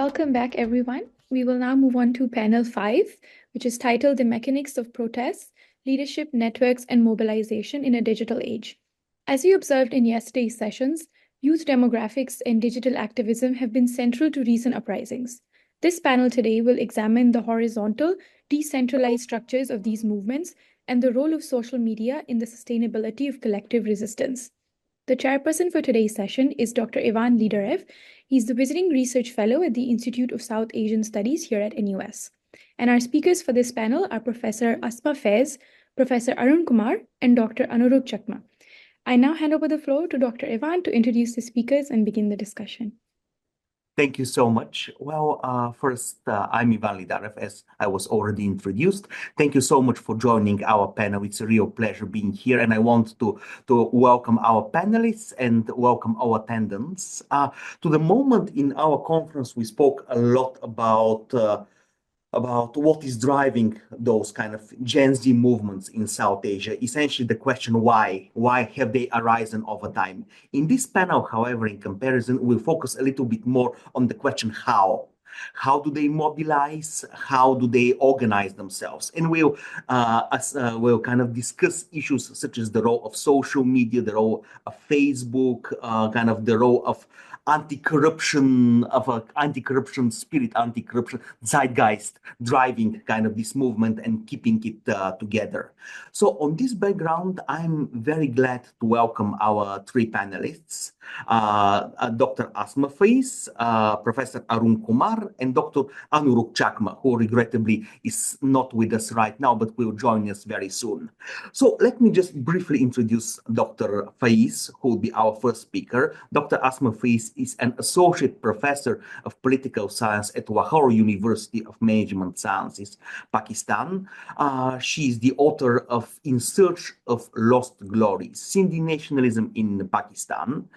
Welcome back, everyone. We will now move on to panel 5, which is titled The Mechanics of Protests, Leadership, Networks, and Mobilization in a Digital Age. As we observed in yesterday's sessions, youth demographics and digital activism have been central to recent uprisings. This panel today will examine the horizontal, decentralized structures of these movements and the role of social media in the sustainability of collective resistance. The chairperson for today's session is Dr. Ivan Lidarev. He's the visiting research fellow at the Institute of South Asian Studies here at NUS. And our speakers for this panel are Professor Asma Faiz, Professor Arun Kumar, and Dr. Anurag Chakma. I now hand over the floor to Dr. Ivan to introduce the speakers and begin the discussion. Thank you so much. Well, first, I'm Ivan Lidarev, as I was already introduced. Thank you so much for joining our panel. It's a real pleasure being here, and I want to welcome our panelists and welcome our attendants. To the moment in our conference, we spoke a lot about what is driving those kind of Gen Z movements in South Asia. Essentially, the question why have they arisen over time? In this panel, however, in comparison, we'll focus a little bit more on the question how. How do they mobilize? How do they organize themselves? And we'll kind of discuss issues such as the role of social media, the role of Facebook, kind of the role of anti-corruption, spirit, anti-corruption zeitgeist driving kind of this movement and keeping it together. So on this background, I'm very glad to welcome our three panelists, Dr. Asma Faiz, Professor Arun Kumar, and Dr. Anurag Chakma, who regrettably is not with us right now, but will join us very soon. So let me just briefly introduce Dr. Faiz, who will be our first speaker. Dr. Asma Faiz is an associate professor of political science at Lahore University of Management Sciences, Pakistan. She is the author of In Search of Lost Glory, Sindhi Nationalism in Pakistan.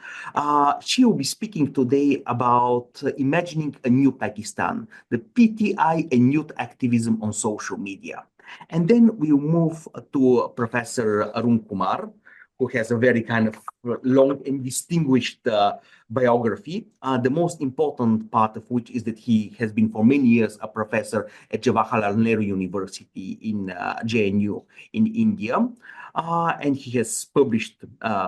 She will be speaking today about imagining a new Pakistan, the PTI and youth activism on social media. And then we'll move to Professor Arun Kumar, who has a very kind of long and distinguished biography, the most important part of which is that he has been for many years a professor at Jawaharlal Nehru University in JNU in India. And he has published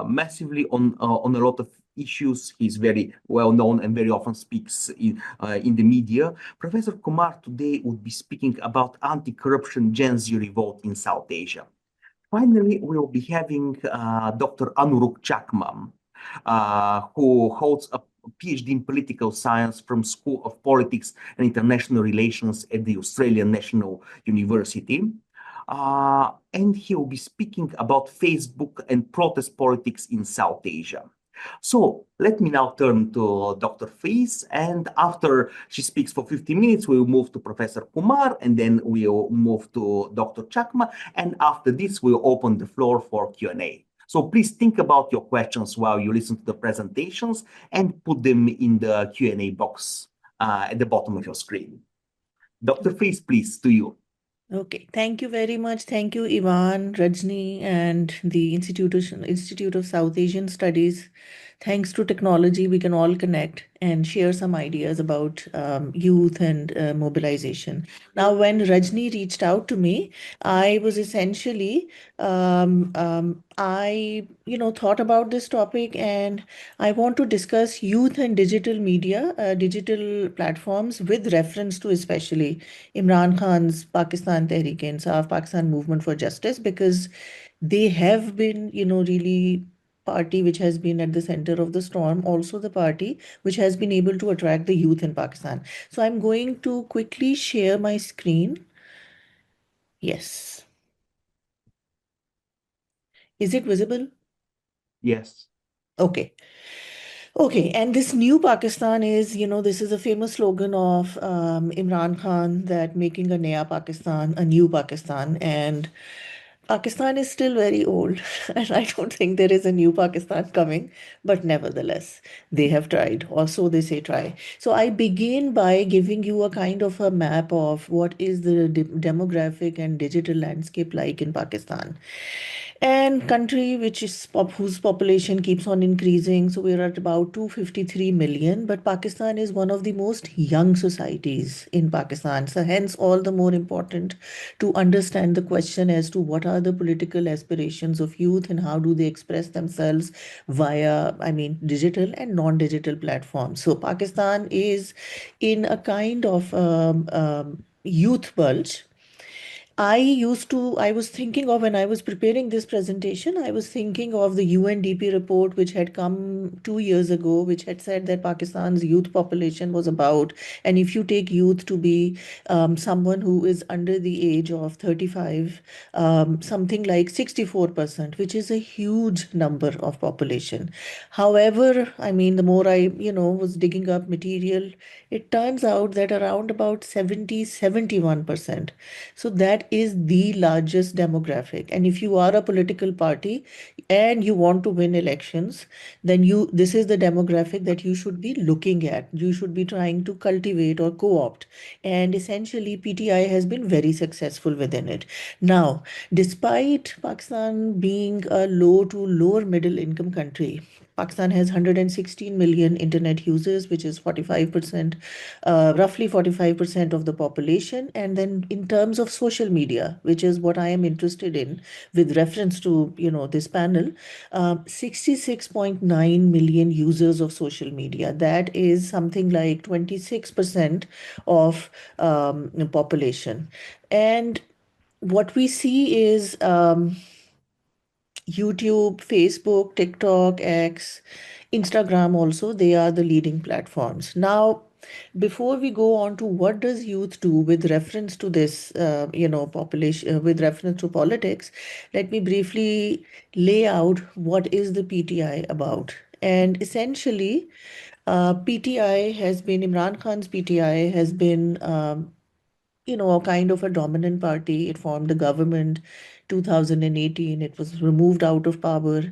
massively on a lot of issues. He's very well known and very often speaks in the media. Professor Kumar today would be speaking about anti-corruption Gen Z revolt in South Asia. Finally, we'll be having Dr. Anurag Chakma, who holds a PhD in political science from School of Politics and International Relations at the Australian National University. And he will be speaking about Facebook and protest politics in South Asia. So let me now turn to Dr. Faiz, and after she speaks for 50 minutes, we'll move to Professor Kumar, and then we'll move to Dr. Chakma, and after this, we'll open the floor for Q&A. So please think about your questions while you listen to the presentations and put them in the Q&A box at the bottom of your screen. Dr. Faiz, please, to you. Okay, thank you very much. Thank you, Ivan, Rajni, and the Institute of South Asian Studies. Thanks to technology, we can all connect and share some ideas about youth and mobilization. Now, when Rajni reached out to me, I was essentially, I thought about this topic, and I want to discuss youth and digital media, digital platforms with reference to especially Imran Khan's Pakistan Tehreek-e-Insaf, Pakistan Movement for Justice, because they have been, really party which has been at the center of the storm, also the party which has been able to attract the youth in Pakistan. So I'm going to quickly share my screen. Yes. Is it visible? Yes. Okay. Okay, and this new Pakistan is, this is a famous slogan of Imran Khan, that making a Naya Pakistan, a new Pakistan. And Pakistan is still very old, and I don't think there is a new Pakistan coming, but nevertheless, they have tried. Also, they say try. So I begin by giving you a kind of a map of what is the demographic and digital landscape like in Pakistan. and country which is whose population keeps on increasing. So we're at about 253 million, but Pakistan is one of the most young societies in Pakistan. So hence all the more important to understand the question as to what are the political aspirations of youth and how do they express themselves via, I mean, digital and non-digital platforms. So Pakistan is in a kind of youth bulge. I was thinking of, when I was preparing this presentation, I was thinking of the UNDP report, which had come 2 years ago, which had said that Pakistan's youth population was about, and if you take youth to be someone who is under the age of 35, something like 64%, which is a huge number of population. However, I mean, the more I was digging up material, it turns out that around about 71%. So that is the largest demographic. And if you are a political party and you want to win elections, then this is the demographic that you should be looking at. You should be trying to cultivate or co-opt. And essentially, PTI has been very successful within it. Now, despite Pakistan being a low to lower middle income country, Pakistan has 116 million internet users, which is 45%, roughly 45% of the population. And then in terms of social media, which is what I am interested in with reference to, this panel, 66.9 million users of social media. That is something like 26% of population. And what we see is YouTube, Facebook, TikTok, X, Instagram also, they are the leading platforms. Now, before we go on to what does youth do with reference to this, population, with reference to politics, let me briefly lay out what is the PTI about. And essentially, PTI has been, Imran Khan's PTI has been a kind of a dominant party. It formed a government 2018. It was removed out of power.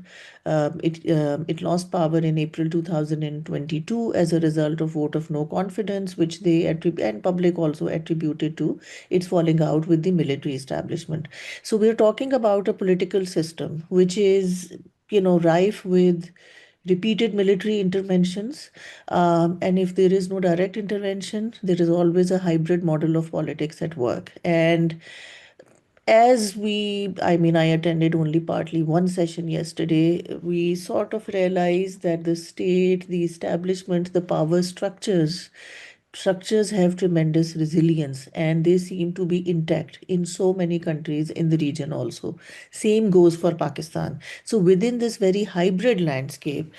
It lost power in April 2022 as a result of vote of no confidence, which they attribute, and public also attributed to its falling out with the military establishment. So we're talking about a political system which is, rife with repeated military interventions. And if there is no direct intervention, there is always a hybrid model of politics at work. And I mean, I attended only partly one session yesterday, we sort of realized that the state, the establishment, the power structures have tremendous resilience and they seem to be intact in so many countries in the region also. Same goes for Pakistan. So within this very hybrid landscape,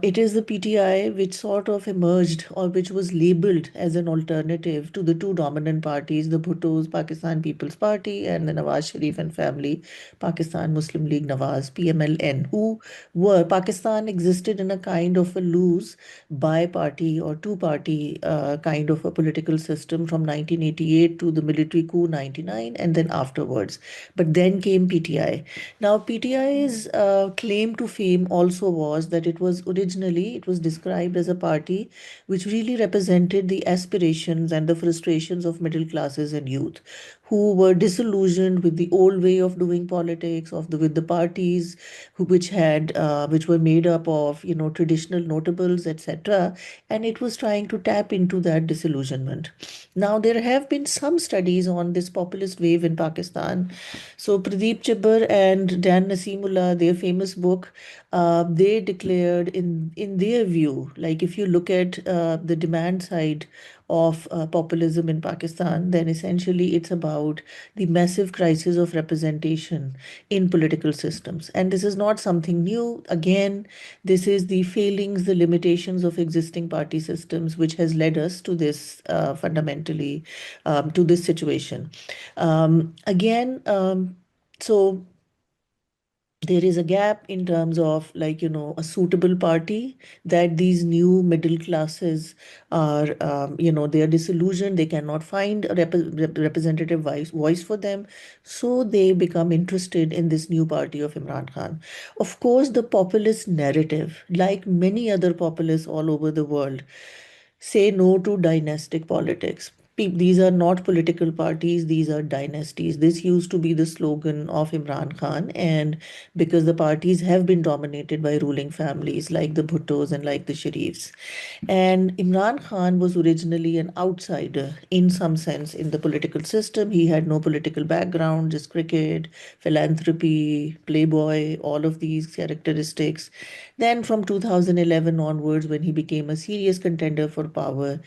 it is the PTI which sort of emerged or which was labeled as an alternative to the two dominant parties, the Bhutto's Pakistan People's Party and the Nawaz Sharif and family, Pakistan Muslim League Nawaz, PMLN, who were, Pakistan existed in a kind of a loose bi-party or two-party kind of a political system from 1988 to the military coup 99 and then afterwards. But then came PTI. Now, PTI's claim to fame also was that it was described as a party which really represented the aspirations and the frustrations of middle classes and youth who were disillusioned with the old way of doing politics with the parties which were made up of traditional notables, etc., and it was trying to tap into that disillusionment. Now there have been some studies on this populist wave in Pakistan. So Pradeep Chibber and Dan Nasimullah, their famous book, they declared in their view, like if you look at the demand side of populism in Pakistan, then essentially it's about the massive crisis of representation in political systems. And this is not something new. Again, this is the failings, the limitations of existing party systems, which has led us to this fundamentally to this situation. Again, so there is a gap in terms of a suitable party that these new middle classes are they are disillusioned, they cannot find a representative voice for them, so they become interested in this new party of Imran Khan. Of course, the populist narrative, like many other populists all over the world, say no to dynastic politics. these are not political parties, these are dynasties. This used to be the slogan of Imran Khan, and because the parties have been dominated by ruling families like the Bhuttos and like the Sharifs. And Imran Khan was originally an outsider in some sense in the political system. He had no political background, just cricket, philanthropy, playboy, all of these characteristics. Then from 2011 onwards, when he became a serious contender for power,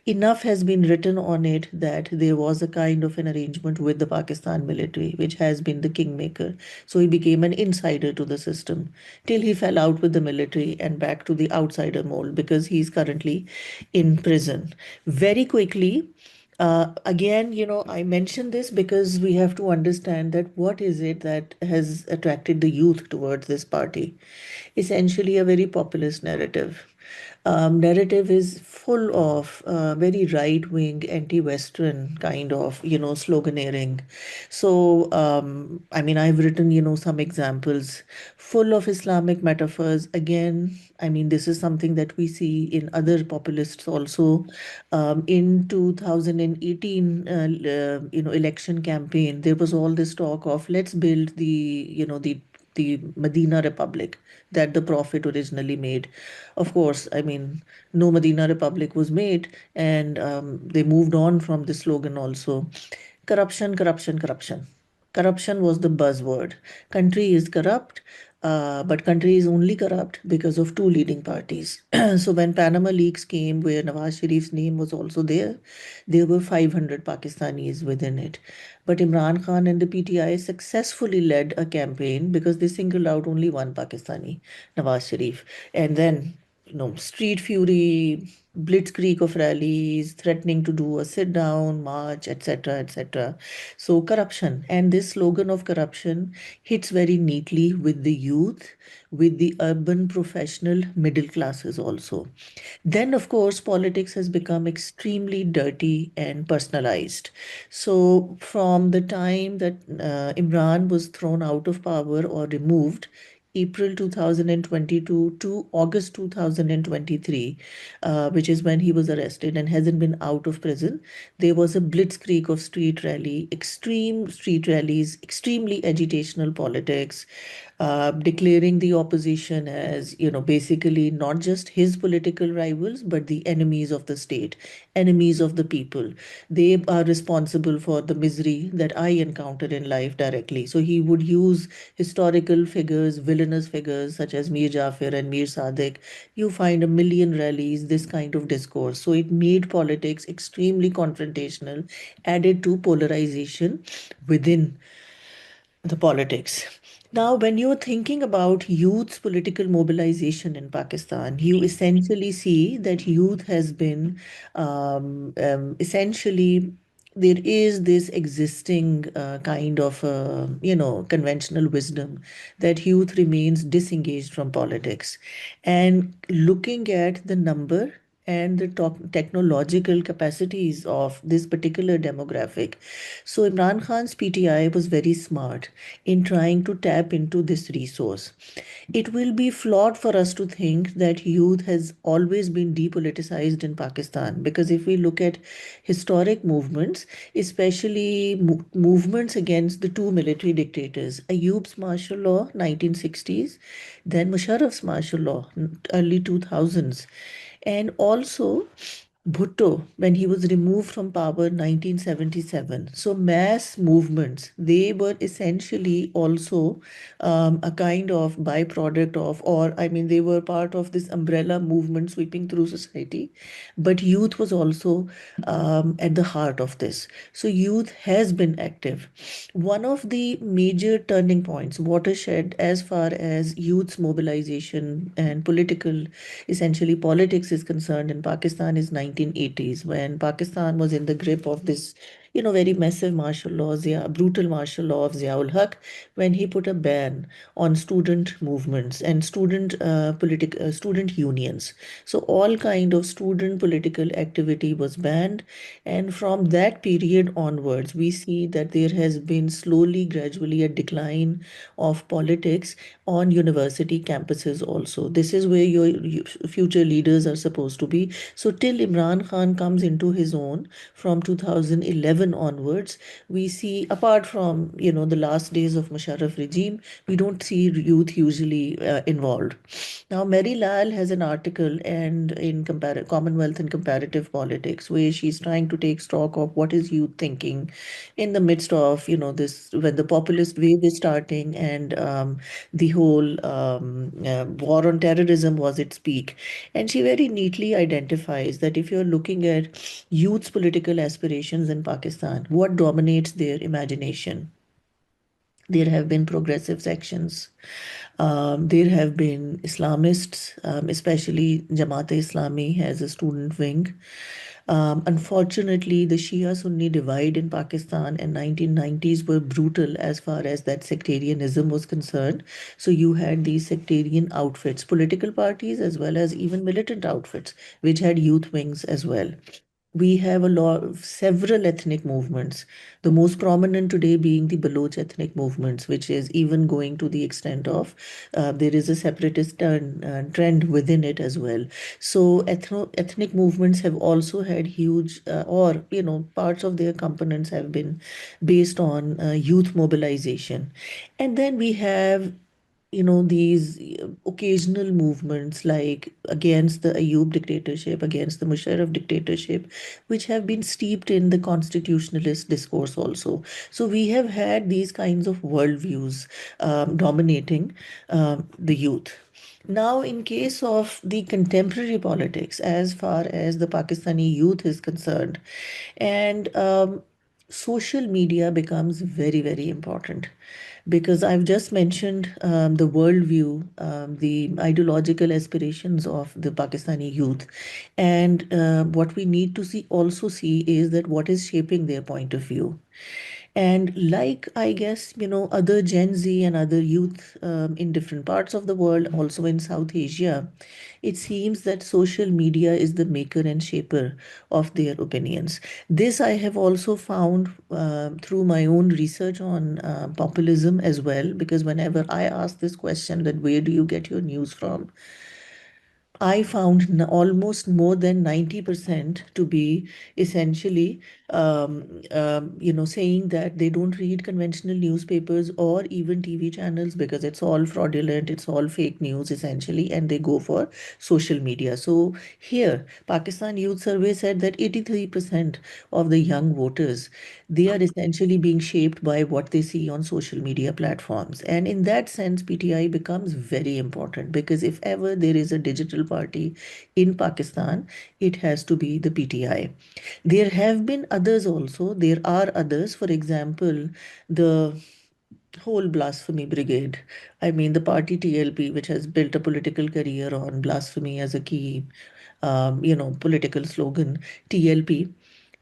enough has been written on it that there was a kind of an arrangement with the Pakistan military, which has been the kingmaker. So he became an insider to the system till he fell out with the military and back to the outsider mold because he's currently in prison. Very quickly, again, I mention this because we have to understand that what is it that has attracted the youth towards this party? Essentially, a very populist narrative. Narrative is full of very right-wing, anti-Western kind of, sloganeering. So, I mean, I've written, some examples full of Islamic metaphors. Again, I mean, this is something that we see in other populists also. In 2018, election campaign, there was all this talk of let's build the Medina Republic that the Prophet originally made. Of course, I mean, no Medina Republic was made, and they moved on from the slogan also. Corruption, corruption, corruption. Corruption was the buzzword. Country is corrupt, but country is only corrupt because of two leading parties. So when Panama leaks came, where Nawaz Sharif's name was also there were 500 Pakistanis within it. But Imran Khan and the PTI successfully led a campaign because they singled out only one Pakistani, Nawaz Sharif. And then, street fury, blitzkrieg of rallies, threatening to do a sit down, march, etc., etc. So, corruption. And this slogan of corruption hits very neatly with the youth, with the urban professional middle classes also. Then, of course, politics has become extremely dirty and personalized. So, from the time that Imran was thrown out of power or removed, April 2022 to August 2023, which is when he was arrested and hasn't been out of prison, there was a blitzkrieg of street rally, extreme street rallies, extremely agitational politics, declaring the opposition as, basically not just his political rivals, but the enemies of the state, enemies of the people. They are responsible for the misery that I encountered in life directly. So he would use historical figures, villainous figures such as Mir Jafar and Mir Sadiq. You find a million rallies, this kind of discourse. So it made politics extremely confrontational, added to polarization within the politics. Now, when you're thinking about youth's political mobilization in Pakistan, you essentially see that youth has been essentially there is this existing kind of conventional wisdom that youth remains disengaged from politics, and looking at the number and the technological capacities of this particular demographic. So Imran Khan's PTI was very smart in trying to tap into this resource. It will be flawed for us to think that youth has always been depoliticized in Pakistan because if we look at historic movements, especially movements against the two military dictators, Ayub's martial law, 1960s, then Musharraf's martial law, early 2000s, and also Bhutto, when he was removed from power 1977. So mass movements, they were essentially also a kind of byproduct of, or I mean, they were part of this umbrella movement sweeping through society. But youth was also at the heart of this. So youth has been active. One of the major turning points, watershed as far as youth's mobilization and essentially politics is concerned in Pakistan is 1980s when Pakistan was in the grip of this very massive martial laws, yeah, brutal martial law of Ziaul Haq, when he put a ban on student movements and student unions. So all kind of student political activity was banned, and from that period onwards, we see that there has been slowly, gradually a decline of politics on university campuses also. This is where your future leaders are supposed to be. So till Imran Khan comes into his own from 2011 onwards, we see, apart from, the last days of Musharraf regime, we don't see youth usually involved. Now, Mary Lal has an article and in Commonwealth and Comparative Politics, where she's trying to take stock of what is youth thinking in the midst of, this, when the populist wave is starting, and the whole war on terrorism was its peak. And she very neatly identifies that if you're looking at youth's political aspirations in Pakistan, what dominates their imagination? There have been progressive sections. There have been Islamists, especially Jamaat-e-Islami has a student wing. Unfortunately, the Shia-Sunni divide in Pakistan in 1990s were brutal as far as that sectarianism was concerned. So you had these sectarian outfits, political parties as well as even militant outfits, which had youth wings as well. We have a lot of several ethnic movements, the most prominent today being the Baloch ethnic movements, which is even going to the extent of there is a separatist trend within it as well. So ethnic movements have also had huge, or parts of their components have been based on youth mobilization. And then we have these occasional movements like against the Ayub dictatorship, against the Musharraf dictatorship, which have been steeped in the constitutionalist discourse also. So we have had these kinds of worldviews dominating the youth. Now, in case of the contemporary politics, as far as the Pakistani youth is concerned, and social media becomes very, very important, because I've just mentioned the worldview, the ideological aspirations of the Pakistani youth, and what we need to see is that what is shaping their point of view. And like, I guess, other Gen Z and other youth in different parts of the world, also in South Asia, it seems that social media is the maker and shaper of their opinions. This I have also found through my own research on populism as well, because whenever I ask this question, that where do you get your news from? I found almost more than 90% to be essentially, saying that they don't read conventional newspapers or even TV channels because it's all fraudulent, it's all fake news essentially, and they go for social media. So here, Pakistan Youth Survey said that 83% of the young voters, they are essentially being shaped by what they see on social media platforms. And in that sense, PTI becomes very important, because if ever there is a digital party in Pakistan, it has to be the PTI. There have been others also. There are others. For example, the whole blasphemy brigade. I mean, the party TLP, which has built a political career on blasphemy as a key, political slogan, TLP.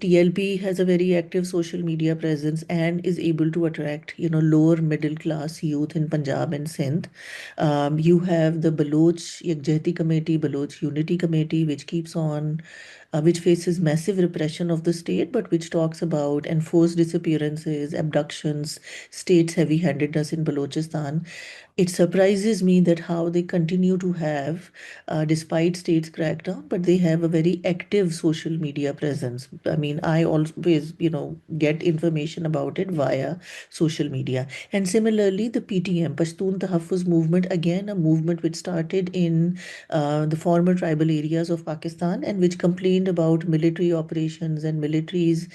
TLP has a very active social media presence and is able to attract, lower middle class youth in Punjab and Sindh. You have the Baloch Yakjehti Committee, Baloch Unity Committee, which keeps on, which faces massive repression of the state, but which talks about enforced disappearances, abductions, state's heavy-handedness in Balochistan. It surprises me that how they continue to have, despite state's crackdown, but they have a very active social media presence. I mean, I always, get information about it via social media. And similarly, the PTM, Pashtun Tahaffuz movement, again, a movement which started in the former tribal areas of Pakistan, and which complained about military operations and military's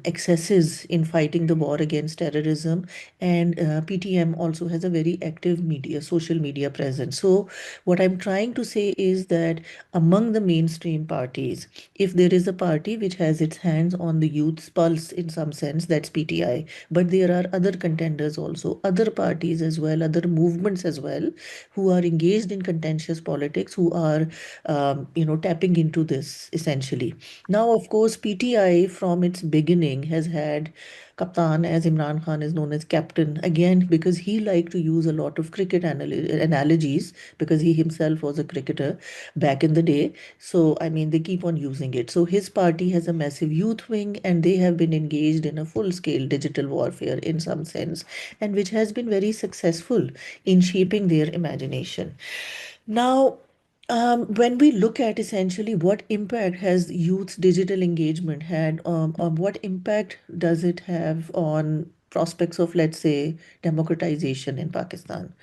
excesses in fighting the war against terrorism. And PTM also has a very active social media presence. So what I'm trying to say is that among the mainstream parties, if there is a party which has its hands on the youth's pulse in some sense, that's PTI. But there are other contenders also, other parties as well, other movements as well, who are engaged in contentious politics, who are, tapping into this. this essentially. Now, of course, PTI from its beginning has had Kaptan, as Imran Khan is known as captain, again, because he liked to use a lot of cricket analogies, because he himself was a cricketer back in the day. So, I mean, they keep on using it. So, his party has a massive youth wing, and they have been engaged in a full-scale digital warfare in some sense, and which has been very successful in shaping their imagination. Now, when we look at essentially what impact has youth's digital engagement had, what impact does it have on prospects of, let's say, democratization in Pakistan?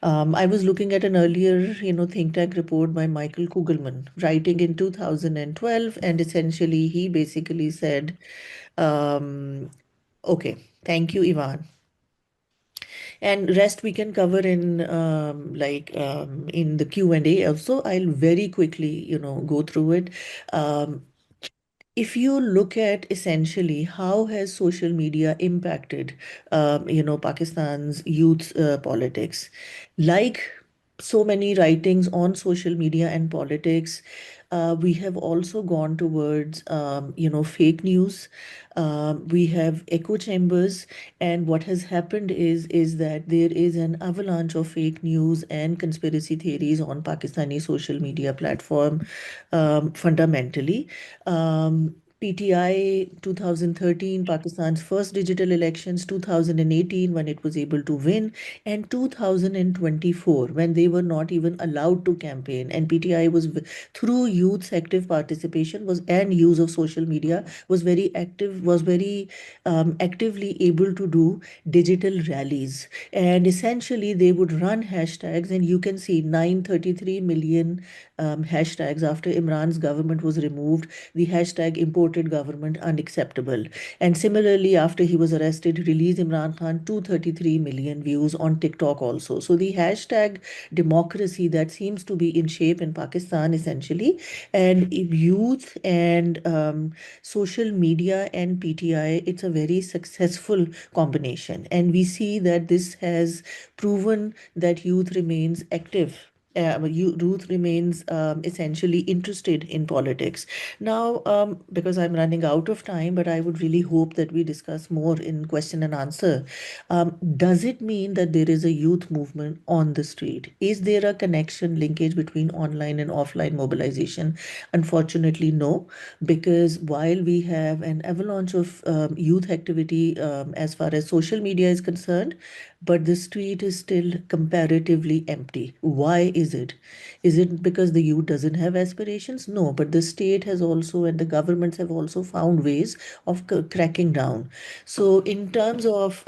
I was looking at an earlier, think tank report by Michael Kugelman, writing in 2012, and essentially he basically said, um, okay, thank you, Ivan. And rest we can cover in in the Q&A also. I'll very quickly, go through it. Um, if you look at essentially how has social media impacted, Pakistan's youth politics, like so many writings on social media and politics, we have also gone towards, fake news. We have echo chambers, and what has happened is that there is an avalanche of fake news and conspiracy theories on Pakistani social media platform, fundamentally. PTI 2013, Pakistan's first digital elections, 2018, when it was able to win, and 2024, when they were not even allowed to campaign. And PTI was, through youth's active participation was and use of social media, was very active, was very actively able to do digital rallies. And essentially, they would run hashtags, and you can see 933 million hashtags after Imran's government was removed. The hashtag imported government unacceptable. And similarly, after he was arrested, release Imran Khan, 233 million views on TikTok also. So the hashtag democracy that seems to be in shape in Pakistan essentially, and if youth and social media and PTI, it's a very successful combination. And we see that this has proven that youth remains active. Youth remains essentially interested in politics. Now, because I'm running out of time, but I would really hope that we discuss more in question and answer. Does it mean that there is a youth movement on the street? Is there a connection, linkage between online and offline mobilization? Unfortunately, no, because while we have an avalanche of youth activity as far as social media is concerned, but the street is still comparatively empty. Why is it? Is it because the youth doesn't have aspirations? No, but the state has also, and the governments have also found ways of cracking down. So, in terms of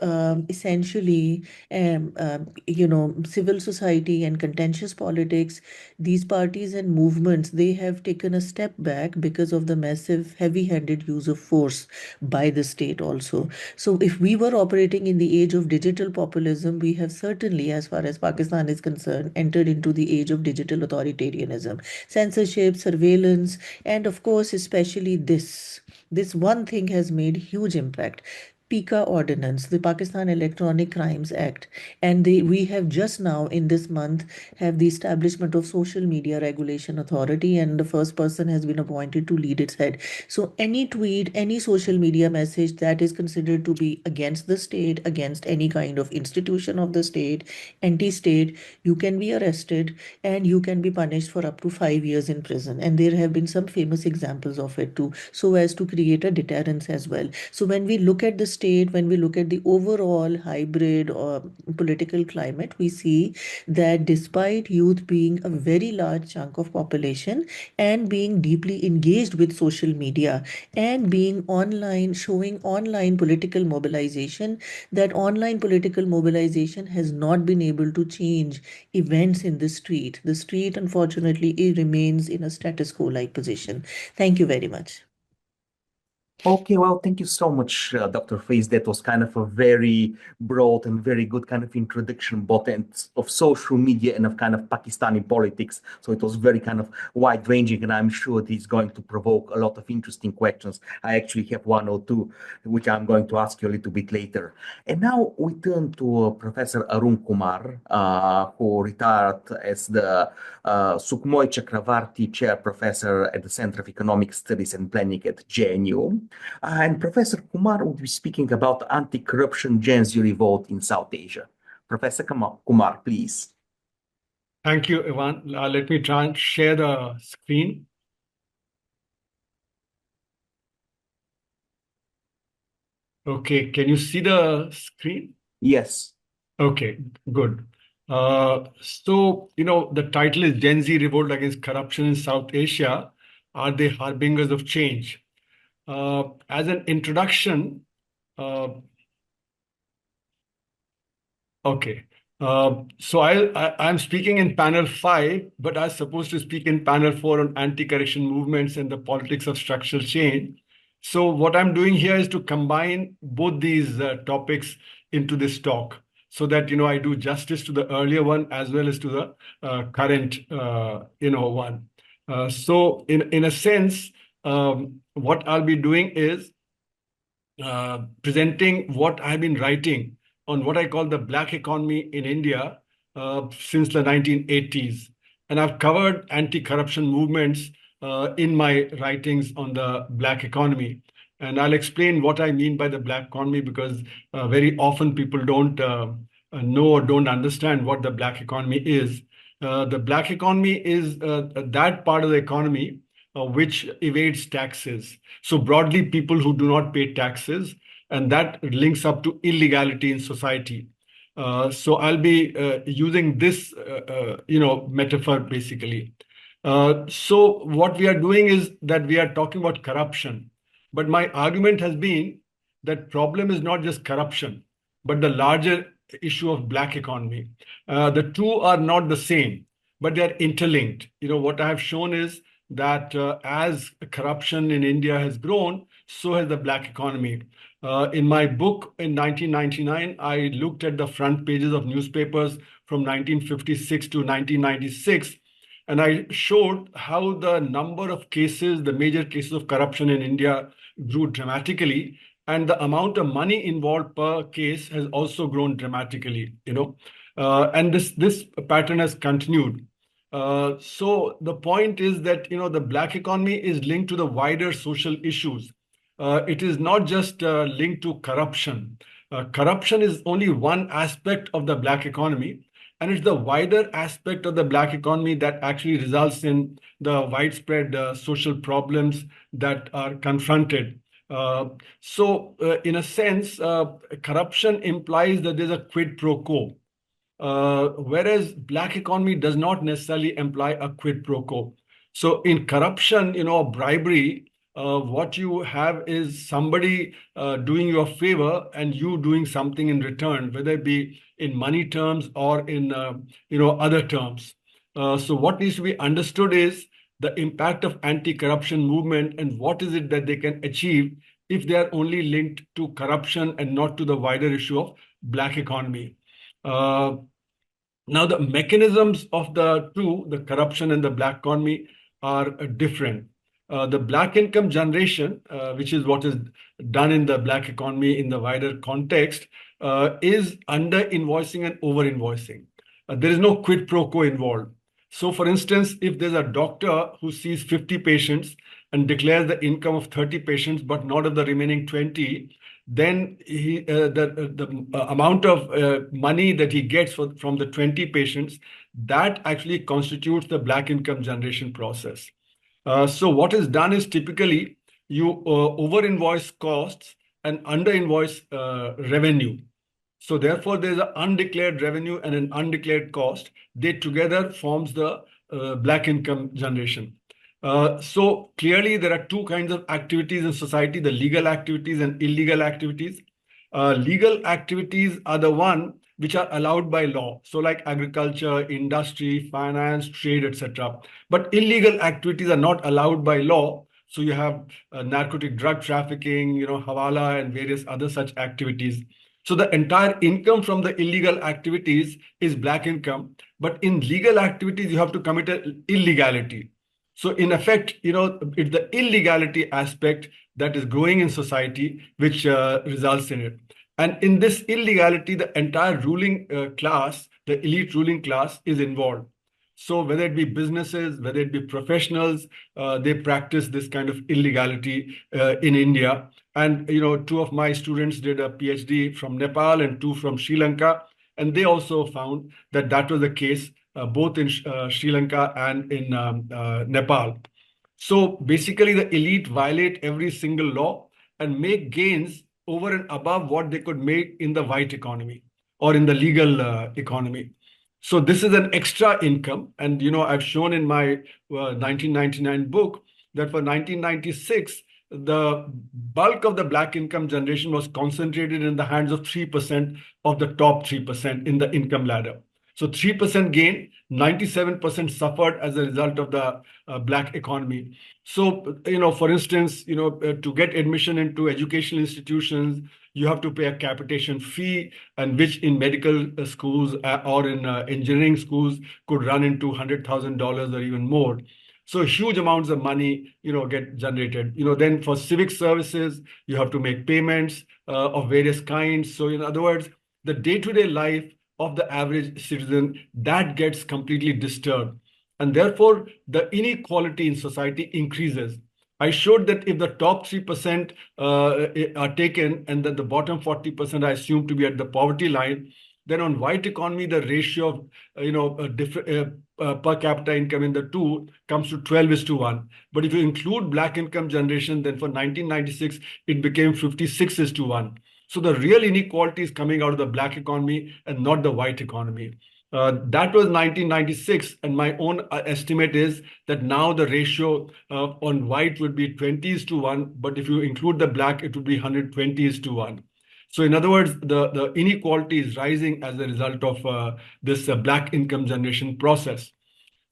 essentially, civil society and contentious politics, these parties and movements, they have taken a step back because of the massive, heavy-handed use of force by the state also. So, if we were operating in the age of digital populism, we have certainly, as far as Pakistan is concerned, entered into the age of digital authoritarianism, censorship, surveillance, and of course, especially this. This one thing has made huge impact. PICA ordinance, the Pakistan Electronic Crimes Act, and we have just now in this month have the establishment of Social Media Regulation Authority, and the first person has been appointed to lead its head. So any tweet, any social media message that is considered to be against the state, against any kind of institution of the state, anti-state, you can be arrested and you can be punished for up to 5 years in prison. And there have been some famous examples of it too, so as to create a deterrence as well. So when we look at the state, when we look at the overall hybrid or political climate, we see that despite youth being a very large chunk of population and being deeply engaged with social media and being online, showing online political mobilization, that online political mobilization has not been able to change events in the street. The street, unfortunately, it remains in a status quo like position. Thank you very much. Okay, well, thank you so much, Dr. Faiz. That was kind of a very broad and very good kind of introduction, both ends of social media and of kind of Pakistani politics. So it was very kind of wide-ranging, and I'm sure it is going to provoke a lot of interesting questions. I actually have one or two, which I'm going to ask you a little bit later. And now we turn to Professor Arun Kumar, who retired as the Sukhmoy Chakravarti Chair Professor at the Center of Economic Studies and Planning at JNU. And Professor Kumar will be speaking about anti-corruption Gen Z revolt in South Asia. Professor Kumar, please. Thank you, Ivan. Let me try and share the screen. Okay, can you see the screen? Yes. Okay, good. The title is Gen Z Revolt Against Corruption in South Asia. Are they harbingers of change? As an introduction, okay. I'm speaking in panel 5, but I was supposed to speak in panel 4 on anti-corruption movements and the politics of structural change. So what I'm doing here is to combine both these topics into this talk so that, I do justice to the earlier one as well as to the current, one. So in a sense, what I'll be doing is presenting what I've been writing on what I call the black economy in India since the 1980s. And I've covered anti-corruption movements in my writings on the black economy. And I'll explain what I mean by the black economy because very often people don't know or don't understand what the black economy is. The black economy is that part of the economy which evades taxes. So broadly, people who do not pay taxes, and that links up to illegality in society. So I'll be using this, metaphor basically. So what we are doing is that we are talking about corruption. But my argument has been that problem is not just corruption, but the larger issue of black economy. The two are not the same, but they're interlinked. What I have shown is that as corruption in India has grown, so has the black economy. In my book in 1999, I looked at the front pages of newspapers from 1956 to 1996, and I showed how the number of cases, the major cases of corruption in India grew dramatically, and the amount of money involved per case has also grown dramatically, and this pattern has continued. So the point is that the black economy is linked to the wider social issues. It is not just linked to corruption. Corruption is only one aspect of the black economy, and it's the wider aspect of the black economy that actually results in the widespread social problems that are confronted. In a sense, corruption implies that there's a quid pro quo. Whereas black economy does not necessarily imply a quid pro quo. So in corruption, bribery, what you have is somebody doing you a favor and you doing something in return, whether it be in money terms or in other terms. So what needs to be understood is the impact of anti-corruption movement and what is it that they can achieve if they are only linked to corruption and not to the wider issue of black economy. Now, the mechanisms of the two, the corruption and the black economy, are different. The black income generation, which is what is done in the black economy in the wider context, is under invoicing and over invoicing. There is no quid pro quo involved. So, for instance, if there's a doctor who sees 50 patients and declares the income of 30 patients, but not of the remaining 20, then the amount of money that he gets from the 20 patients, that actually constitutes the black income generation process. So what is done is typically you over invoice costs and under invoice revenue. So therefore, there's an undeclared revenue and an undeclared cost. They together forms the black income generation. So clearly, there are two kinds of activities in society, the legal activities and illegal activities. Legal activities are the one which are allowed by law. So like agriculture, industry, finance, trade, etc. But illegal activities are not allowed by law. So you have narcotic drug trafficking, hawala and various other such activities. So the entire income from the illegal activities is black income, but in legal activities, you have to commit an illegality. So in effect, it's the illegality aspect that is growing in society, which results in it. And in this illegality, the entire ruling class, the elite ruling class, is involved. So whether it be businesses, whether it be professionals, they practice this kind of illegality in India. And two of my students did a PhD from Nepal and two from Sri Lanka, and they also found that that was the case both in Sri Lanka and in Nepal. So basically, the elite violate every single law and make gains over and above what they could make in the white economy or in the legal economy. So this is an extra income. And, I've shown in my 1999 book that for 1996, the bulk of the black income generation was concentrated in the hands of 3% of the top 3% in the income ladder. So 3% gain, 97% suffered as a result of the black economy. So, for instance, to get admission into educational institutions, you have to pay a capitation fee, and which in medical schools or in engineering schools could run into $100,000 or even more. So huge amounts of money, get generated. Then for civic services, you have to make payments of various kinds. So in other words, the day-to-day life of the average citizen, that gets completely disturbed. And therefore, the inequality in society increases. I showed that if the top 3% are taken and then the bottom 40% I assume to be at the poverty line, then on white economy, the ratio of per capita income in the two comes to 12:1. But if you include black income generation, then for 1996, it became 56:1. So the real inequality is coming out of the black economy and not the white economy. That was 1996, and my own estimate is that now the ratio on white would be 20:1, but if you include the black, it would be 120:1. So in other words, the inequality is rising as a result of this black income generation process.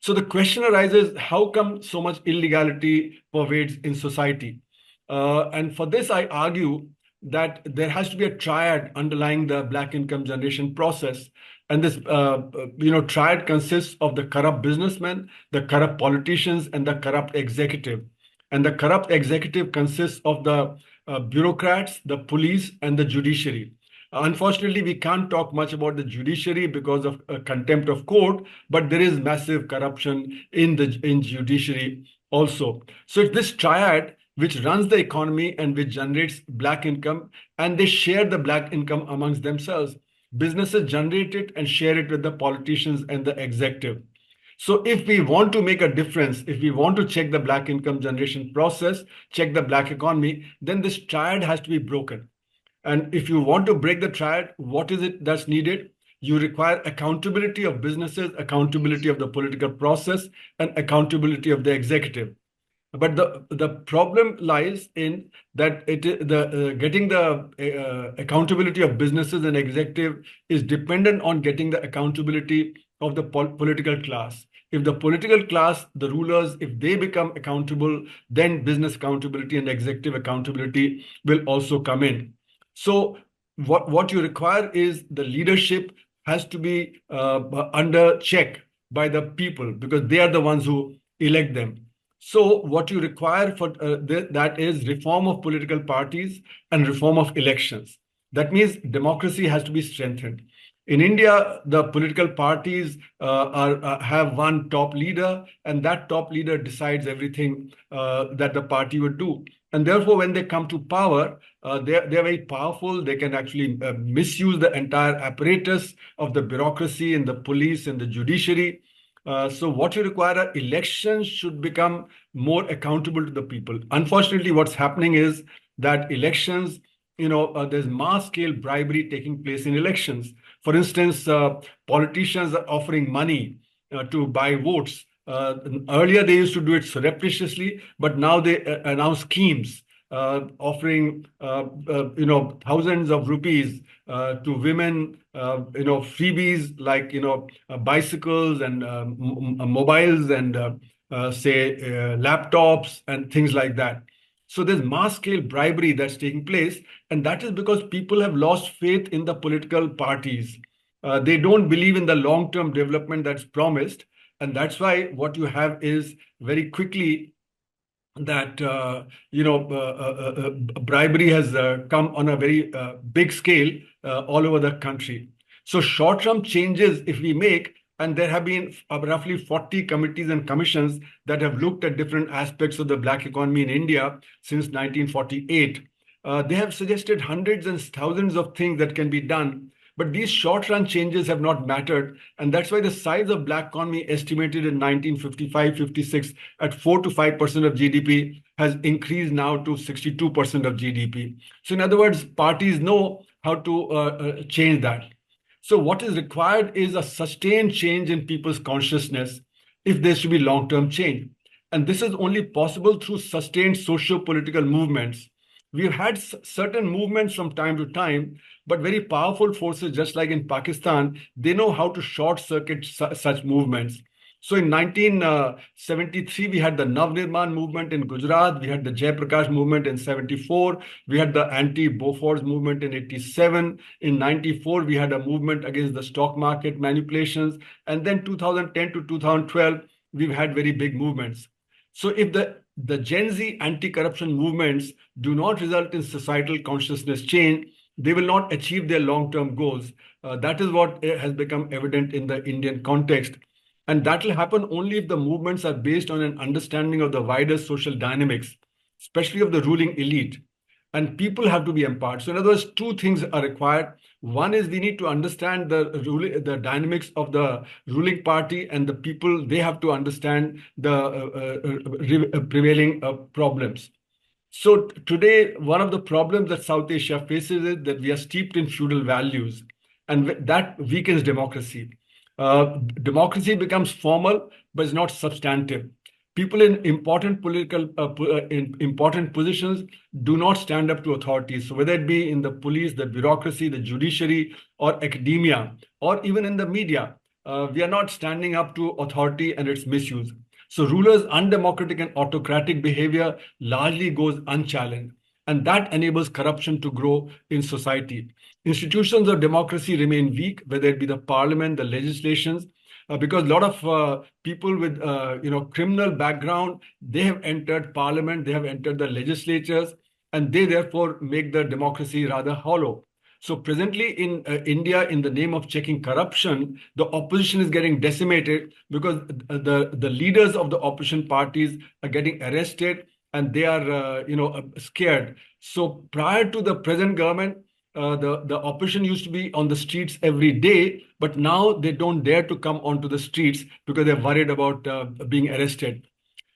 So the question arises, how come so much illegality pervades in society? And for this, I argue that there has to be a triad underlying the black income generation process. And this, triad consists of the corrupt businessmen, the corrupt politicians, and the corrupt executive. And the corrupt executive consists of the bureaucrats, the police, and the judiciary. Unfortunately, we can't talk much about the judiciary because of contempt of court, but there is massive corruption in judiciary also. So it's this triad which runs the economy and which generates black income, and they share the black income amongst themselves. Businesses generate it and share it with the politicians and the executive. So if we want to make a difference, if we want to check the black income generation process, check the black economy, then this triad has to be broken. And if you want to break the triad, what is it that's needed? You require accountability of businesses, accountability of the political process, and accountability of the executive. But the problem lies in that getting the accountability of businesses and executive is dependent on getting the accountability of the political class. If the political class, the rulers, if they become accountable, then business accountability and executive accountability will also come in. So what you require is the leadership has to be under check by the people because they are the ones who elect them. So what you require for that is reform of political parties and reform of elections. That means democracy has to be strengthened. In India, the political parties have one top leader, and that top leader decides everything that the party would do. And therefore, when they come to power, they're very powerful. They can actually misuse the entire apparatus of the bureaucracy and the police and the judiciary. So what you require are elections should become more accountable to the people. Unfortunately, what's happening is that elections, there's mass scale bribery taking place in elections. For instance, politicians are offering money to buy votes. Earlier, they used to do it surreptitiously, but now they announce schemes offering, thousands of rupees to women, freebies like, bicycles and mobiles and say, laptops and things like that. So there's mass-scale bribery that's taking place, and that is because people have lost faith in the political parties. They don't believe in the long-term development that's promised, and that's why what you have is very quickly that bribery has come on a very big scale all over the country. So short-term changes, if we make, and there have been roughly 40 committees and commissions that have looked at different aspects of the black economy in India since 1948. They have suggested hundreds and thousands of things that can be done, but these short-run changes have not mattered, and that's why the size of black economy estimated in 1955-56 at 4 to 5% of GDP has increased now to 62% of GDP. So in other words, parties know how to change that. So what is required is a sustained change in people's consciousness if there should be long-term change. And this is only possible through sustained socio-political movements. We've had certain movements from time to time, but very powerful forces, just like in Pakistan, they know how to short-circuit such movements. So in 1973, we had the Navnirman movement in Gujarat, we had the Jai Prakash movement in 74, we had the anti-Bofors movement in 87, in 94, we had a movement against the stock market manipulations, and then 2010 to 2012, we've had very big movements. So if the Gen Z anti-corruption movements do not result in societal consciousness change, they will not achieve their long-term goals. That is what has become evident in the Indian context. And that will happen only if the movements are based on an understanding of the wider social dynamics, especially of the ruling elite. And people have to be empowered. So in other words, two things are required. One is we need to understand the dynamics of the ruling party, and the people, they have to understand the prevailing problems. So today, one of the problems that South Asia faces is that we are steeped in feudal values, and that weakens democracy. Democracy becomes formal, but it's not substantive. People in important important positions do not stand up to authorities. So whether it be in the police, the bureaucracy, the judiciary, or academia, or even in the media, we are not standing up to authority and its misuse. So rulers' undemocratic and autocratic behavior largely goes unchallenged, and that enables corruption to grow in society. Institutions of democracy remain weak, whether it be the parliament, the legislations, because a lot of people with criminal background, they have entered parliament, they have entered the legislatures, and they therefore make the democracy rather hollow. So presently in India, in the name of checking corruption, the opposition is getting decimated because the leaders of the opposition parties are getting arrested, and they are scared. So prior to the present government, the opposition used to be on the streets every day, but now they don't dare to come onto the streets because they're worried about being arrested.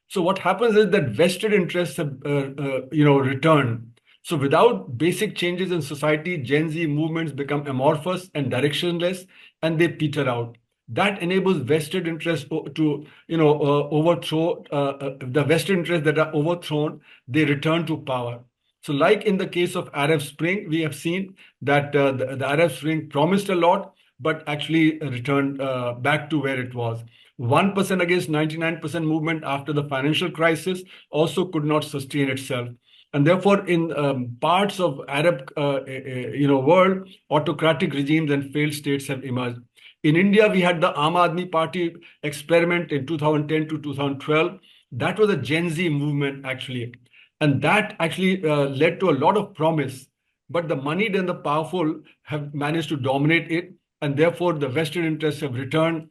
So what happens is that vested interests have returned. So without basic changes in society, Gen Z movements become amorphous and directionless, and they peter out. That enables vested interests to overthrow the vested interests that are overthrown. They return to power. So like in the case of Arab Spring, we have seen that the Arab Spring promised a lot, but actually returned back to where it was. 1% against 99% movement after the financial crisis also could not sustain itself. And therefore, in parts of Arab world, autocratic regimes and failed states have emerged. In India, we had the Aam Aadmi Party experiment in 2010 to 2012. That was a Gen Z movement, actually. And that actually led to a lot of promise. But the moneyed and the powerful have managed to dominate it. And therefore, the vested interests have returned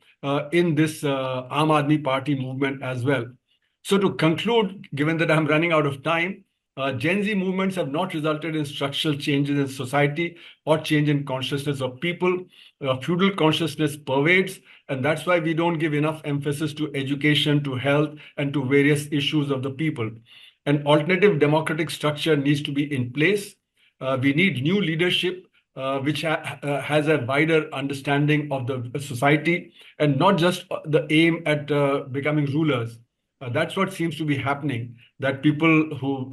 in this Aam Aadmi Party movement as well. So to conclude, given that I'm running out of time, Gen Z movements have not resulted in structural changes in society or change in consciousness of people. Feudal consciousness pervades, and that's why we don't give enough emphasis to education, to health, and to various issues of the people. An alternative democratic structure needs to be in place. We need new leadership which has a wider understanding of the society, and not just the aim at becoming rulers. That's what seems to be happening, that people who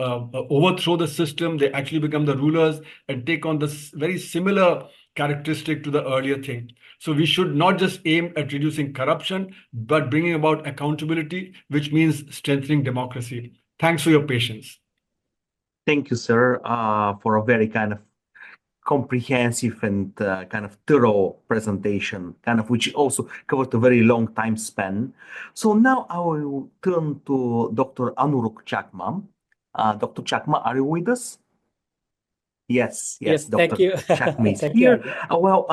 overthrow the system, they actually become the rulers and take on this very similar characteristic to the earlier thing. So we should not just aim at reducing corruption, but bringing about accountability, which means strengthening democracy. Thanks for your patience. Thank you, sir, for a very kind of comprehensive and kind of thorough presentation, kind of which also covered a very long time span. So now I will turn to Dr. Anurag Chakma. Dr. Chakma, are you with us? Yes, Yes, thank Dr. you. Chakma is Thank you, here. Arvind. Well,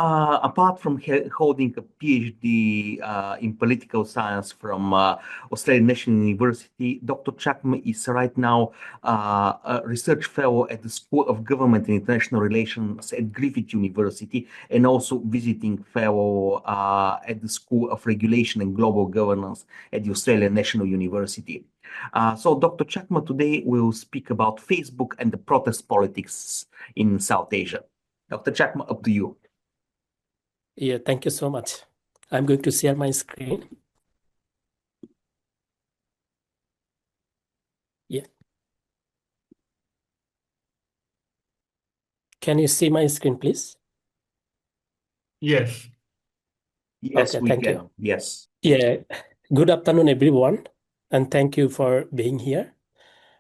apart from holding a PhD in political science from Australian National University, Dr. Chakma is right now a research fellow at the School of Government and International Relations at Griffith University, and also visiting fellow at the School of Regulation and Global Governance at the Australian National University. So Dr. Chakma today will speak about Facebook and the protest politics in South Asia. Dr. Chakma, up to you. Yeah, thank you so much. I'm going to share my screen. Yeah. Can you see my screen, please? Yes. Yes, Okay, we thank can. you. Yes. Yeah. Good afternoon, everyone, and thank you for being here.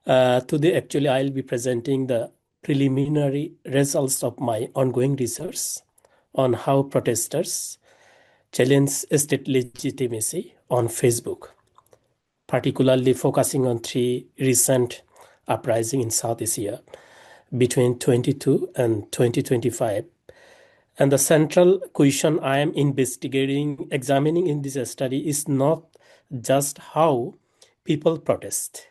Today, actually, I'll be presenting the preliminary results of my ongoing research on how protesters challenge state legitimacy on Facebook, particularly focusing on three recent uprisings in South Asia between 22 and 2025. And the central question I am examining in this study is not just how people protest,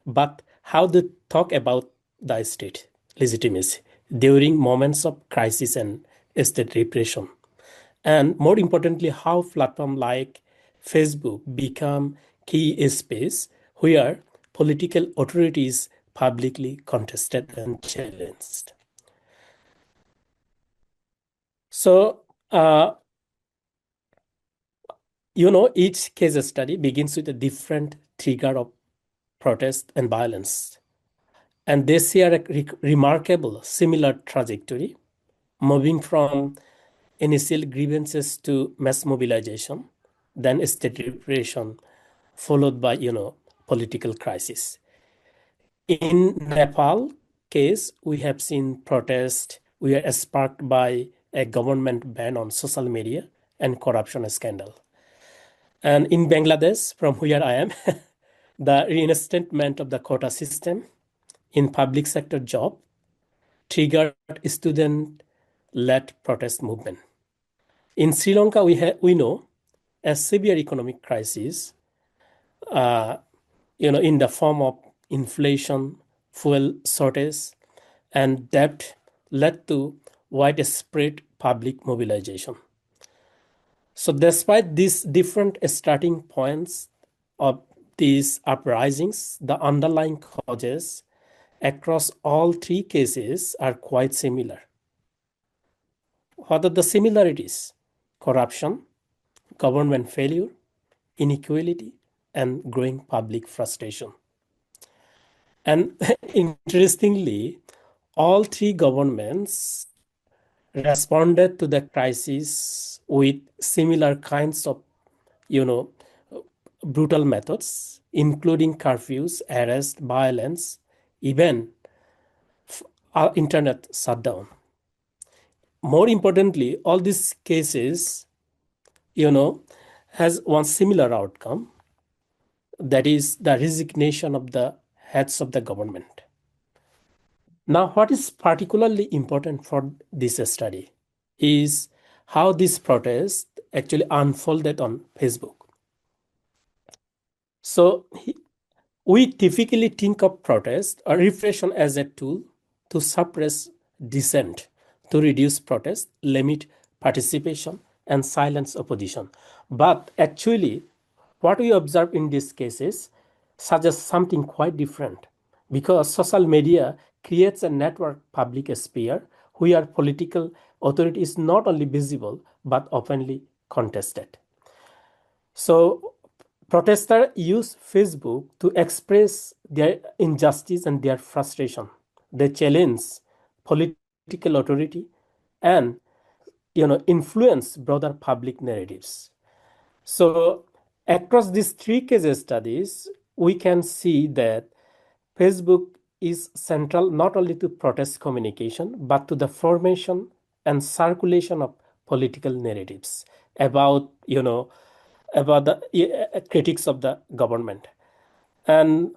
but how they talk about the state legitimacy during moments of crisis and state repression. And more importantly, how platforms like Facebook become key space where political authorities publicly contested and challenged. So, each case study begins with a different trigger of protest and violence. And they share a remarkable similar trajectory, moving from initial grievances to mass mobilization, then state repression, followed by, political crisis. In Nepal case, we have seen protests were sparked by a government ban on social media and corruption scandal. And in Bangladesh, from where I am, the reinstatement of the quota system in public sector job triggered student-led protest movement. In Sri Lanka, we know a severe economic crisis, in the form of inflation, fuel shortage, and debt led to widespread public mobilization. So despite these different starting points of these uprisings, the underlying causes across all three cases are quite similar. What are the similarities? Corruption, government failure, inequality, and growing public frustration. And interestingly, all three governments responded to the crisis with similar kinds of, brutal methods, including curfews, arrest, violence, even internet shutdown. More importantly, all these cases, has one similar outcome, that is the resignation of the heads of the government. Now, what is particularly important for this study is how this protest actually unfolded on Facebook. So we typically think of protest or repression as a tool to suppress dissent, to reduce protest, limit participation, and silence opposition. But actually, what we observe in these cases suggests something quite different, because social media creates a network public sphere where political authority is not only visible but openly contested. So protesters use Facebook to express their injustice and their frustration. They challenge political authority and influence broader public narratives. So across these three case studies, we can see that Facebook is central not only to protest communication, but to the formation and circulation of political narratives about, about the critics of the government. And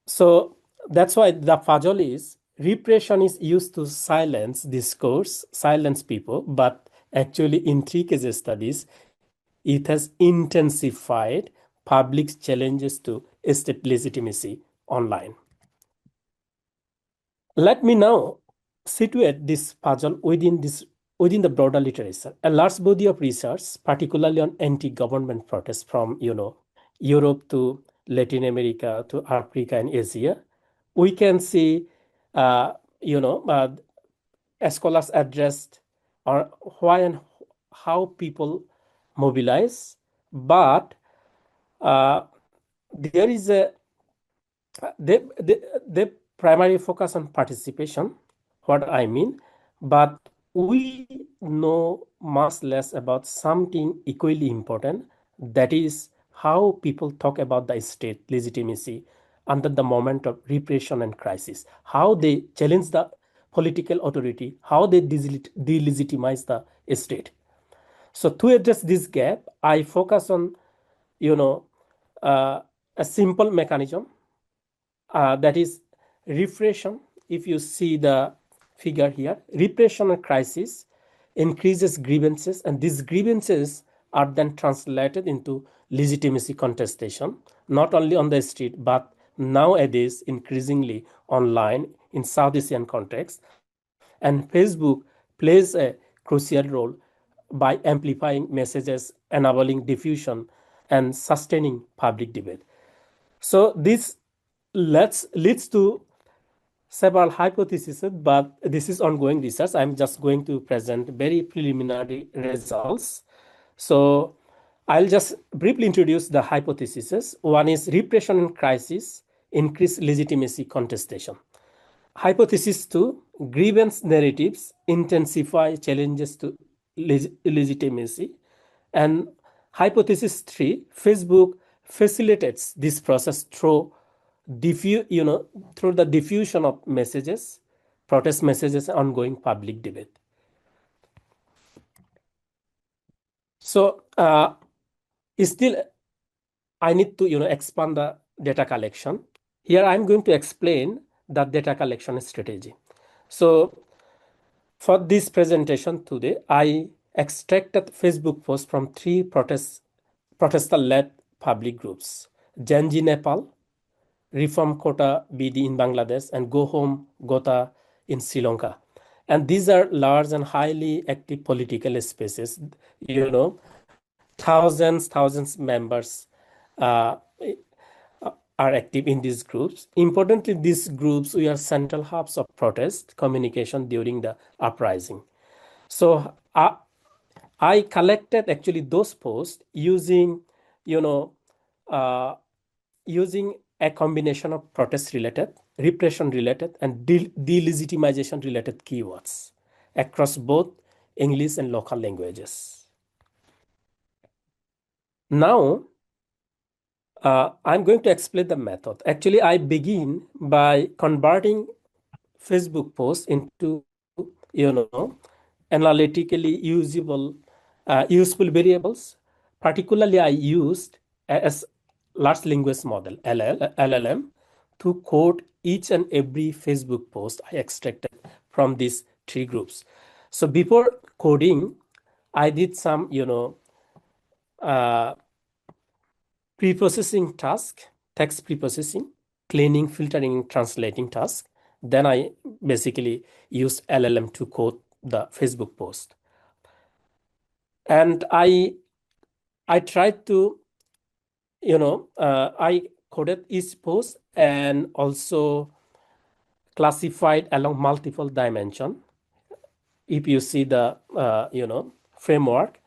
so that's why the puzzle is repression is used to silence discourse, silence people, but actually in three case studies, it has intensified public challenges to state legitimacy online. Let me now situate this puzzle within the broader literature. A large body of research, particularly on anti-government protests from Europe to Latin America to Africa and Asia, we can see scholars addressed or why and how people mobilize, but there is they primarily focus on participation, what I mean, but we know much less about something equally important, that is how people talk about the state legitimacy under the moment of repression and crisis, how they challenge the political authority, how they delegitimize the state. So to address this gap, I focus on, a simple mechanism, that is repression. If you see the figure here, repression and crisis increases grievances, and these grievances are then translated into legitimacy contestation, not only on the street, but nowadays increasingly online in South Asian context. And Facebook plays a crucial role by amplifying messages, enabling diffusion, and sustaining public debate. So this leads to several hypotheses, but this is ongoing research. I'm just going to present very preliminary results. So I'll just briefly introduce the hypotheses. One is repression and crisis increase legitimacy contestation. Hypothesis 2, grievance narratives intensify challenges to legitimacy. And hypothesis 3, Facebook facilitates this process through the diffusion of messages, protest messages, ongoing public debate. So still, I need to expand the data collection. Here I'm going to explain the data collection strategy. So for this presentation today, I extracted Facebook posts from 3 protester-led public groups: Janji Nepal, Reform Kota BD in Bangladesh, and Go Home Gota in Sri Lanka. And these are large and highly active political spaces. Thousands members are active in these groups. Importantly, these groups were central hubs of protest communication during the uprising. So I collected actually those posts using, using a combination of protest-related, repression-related, and delegitimization-related keywords across both English and local languages. Now, I'm going to explain the method. Actually, I begin by converting Facebook posts into, analytically useful variables. Particularly, I used as large language model, LLM, to code each and every Facebook post I extracted from these 3 groups. So before coding, I did some, pre-processing task, text pre-processing, cleaning, filtering, translating task. Then I basically used LLM to code the Facebook post. And I tried to, I coded each post and also classified along multiple dimensions. If you see the, framework,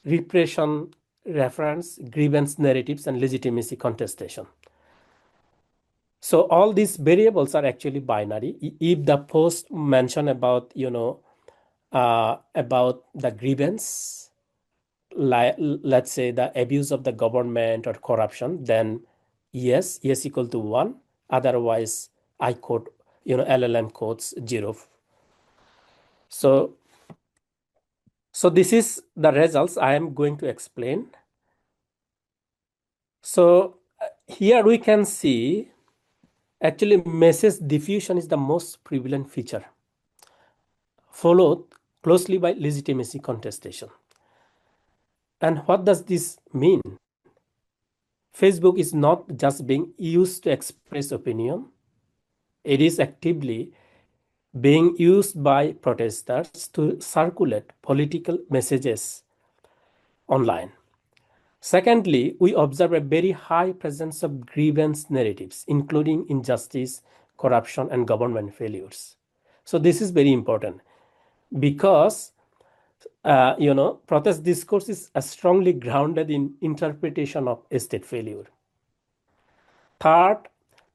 repression, reference, grievance narratives, and legitimacy contestation. So all these variables are actually binary. If the post mention about, about the grievance, let's say the abuse of the government or corruption, then yes equal to 1. Otherwise, I quote, LLM quotes 0. So this is the results I am going to explain. So here we can see actually message diffusion is the most prevalent feature, followed closely by legitimacy contestation. And what does this mean? Facebook is not just being used to express opinion, it is actively being used by protesters to circulate political messages online. Secondly, we observe a very high presence of grievance narratives, including injustice, corruption, and government failures. So this is very important because protest discourse is strongly grounded in interpretation of state failure. Third,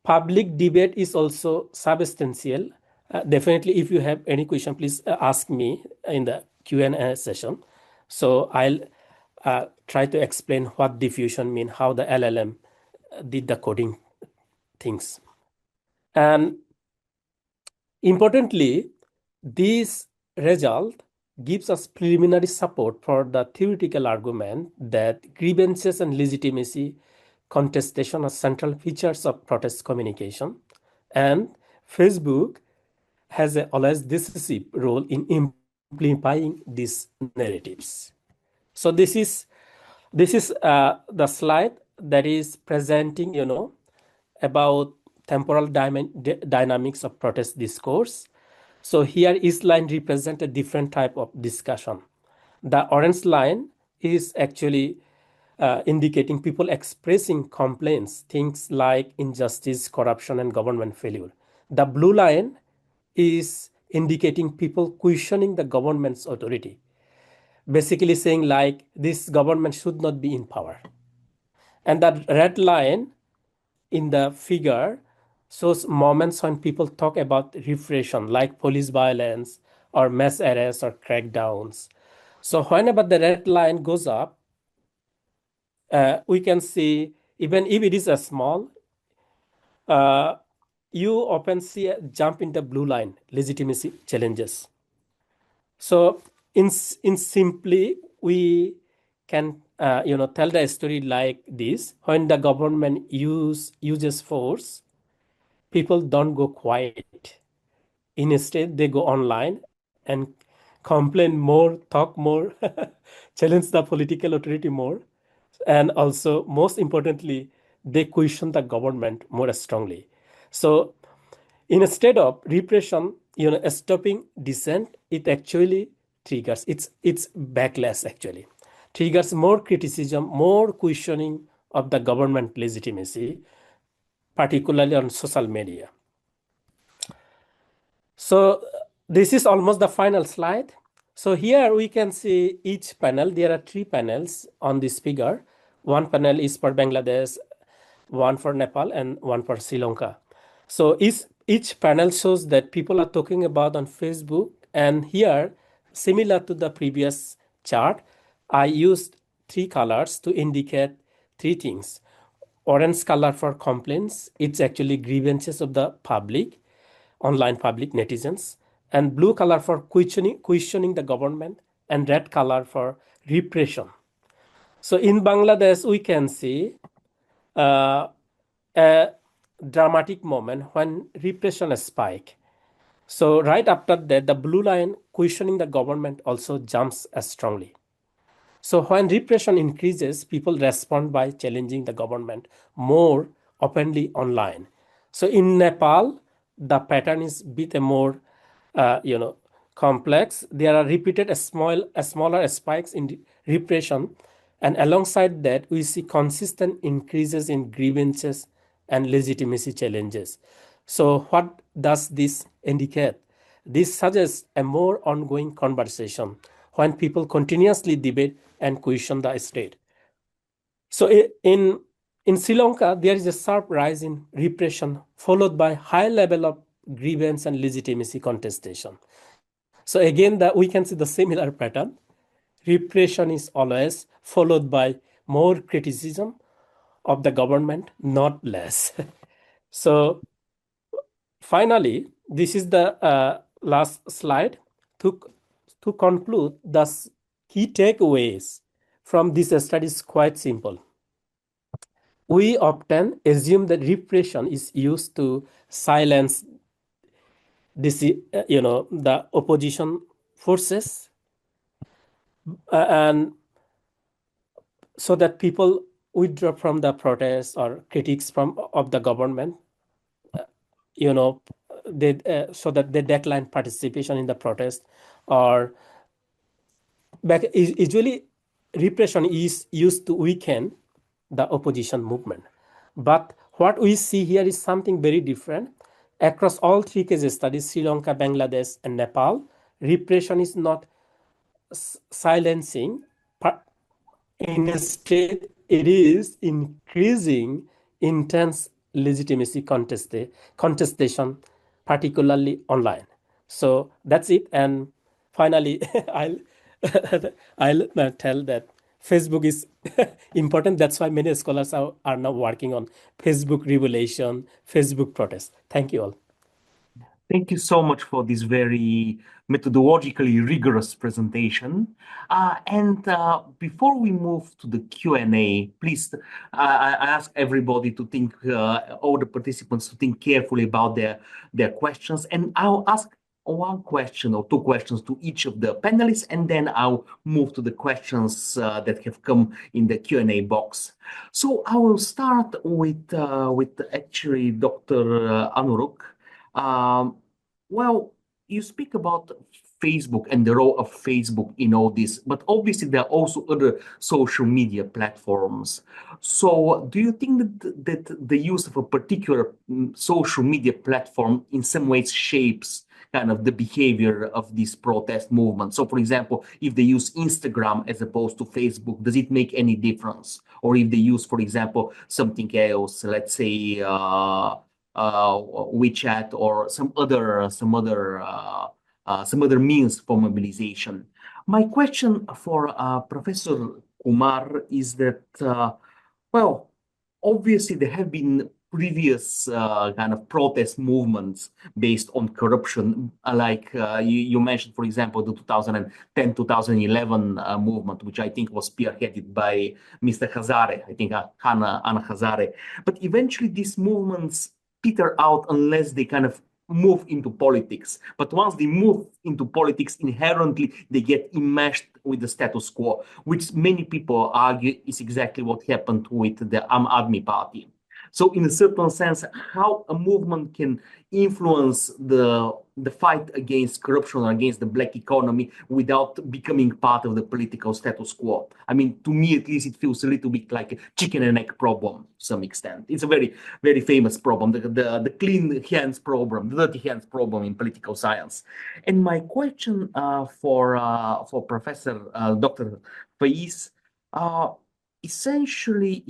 public debate is also substantial. Definitely, if you have any question, please ask me in the Q&A session. So I'll try to explain what diffusion means, how the LLM did the coding things. And importantly, this result gives us preliminary support for the theoretical argument that grievances and legitimacy contestation are central features of protest communication, and Facebook has a always decisive role in amplifying these narratives. So this is the slide that is presenting, about temporal dynamics of protest discourse. So here each line represents a different type of discussion. The orange line is actually indicating people expressing complaints, things like injustice, corruption, and government failure. The blue line is indicating people questioning the government's authority, basically saying like this government should not be in power. And the red line in the figure shows moments when people talk about repression, like police violence or mass arrests or crackdowns. So whenever the red line goes up, we can see, even if it is a small, you often see a jump in the blue line, legitimacy challenges. So in simply, we can tell the story like this: when the government uses force, people don't go quiet. Instead, they go online and complain more, talk more, challenge the political authority more, and also, most importantly, they question the government more strongly. So instead of repression, stopping dissent, it actually triggers, it's backlash actually, triggers more criticism, more questioning of the government legitimacy, particularly on social media. So this is almost the final slide. So here we can see each panel. There are 3 panels on this figure. One panel is for Bangladesh, one for Nepal, and one for Sri Lanka. So each panel shows that people are talking about on Facebook. And here, similar to the previous chart, I used 3 colors to indicate 3 things. Orange color for complaints, it's actually grievances of the public, online public netizens, and blue color for questioning the government, and red color for repression. So in Bangladesh, we can see a dramatic moment when repression spike. So right after that, the blue line questioning the government also jumps as strongly. So when repression increases, people respond by challenging the government more openly online. So in Nepal, the pattern is a bit more, complex. There are repeated smaller spikes in repression, and alongside that, we see consistent increases in grievances and legitimacy challenges. So what does this indicate? This suggests a more ongoing conversation when people continuously debate and question the state. So in Sri Lanka, there is a sharp rise in repression followed by high level of grievance and legitimacy contestation. So again, we can see the similar pattern. Repression is always followed by more criticism of the government, not less. So finally, this is the last slide. To conclude, the key takeaways from this study is quite simple. We often assume that repression is used to silence this, the opposition forces, and so that people withdraw from the protests or critics of the government, so that they decline participation in the protest, or usually repression is used to weaken the opposition movement. But what we see here is something very different. Across all three case studies, Sri Lanka, Bangladesh, and Nepal, repression is not silencing. Instead, it is increasing intense legitimacy contestation, particularly online. So that's it. And finally, I'll tell that Facebook is important. That's why many scholars are now working on Facebook revelation, Facebook protest. Thank you all. Thank you so much for this very methodologically rigorous presentation. Before we move to the Q&A, please, I ask everybody to think, all the participants to think carefully about their questions. And I'll ask one question or two questions to each of the panelists, and then I'll move to the questions that have come in the Q&A box. So I will start with actually Dr. Anurag. Well, you speak about Facebook and the role of Facebook in all this, but obviously there are also other social media platforms. So do you think that the use of a particular social media platform in some ways shapes kind of the behavior of this protest movement? So for example, if they use Instagram as opposed to Facebook, does it make any difference? Or if they use, for example, something else, let's say, WeChat or some other means for mobilization. My question for Professor Kumar is that, well, obviously there have been previous kind of protest movements based on corruption, like you mentioned, for example, the 2010-2011 movement, which I think was spearheaded by Mr. Hazare, I think Anna Hazare. But eventually these movements peter out unless they kind of move into politics. But once they move into politics, inherently they get enmeshed with the status quo, which many people argue is exactly what happened with the Aam Aadmi Party. So in a certain sense, how a movement can influence the fight against corruption or against the black economy without becoming part of the political status quo. I mean, to me, at least, it feels a little bit like a chicken and egg problem to some extent. It's a very, very famous problem, the clean hands problem, the dirty hands problem in political science. And my question for Professor Dr. Faiz, essentially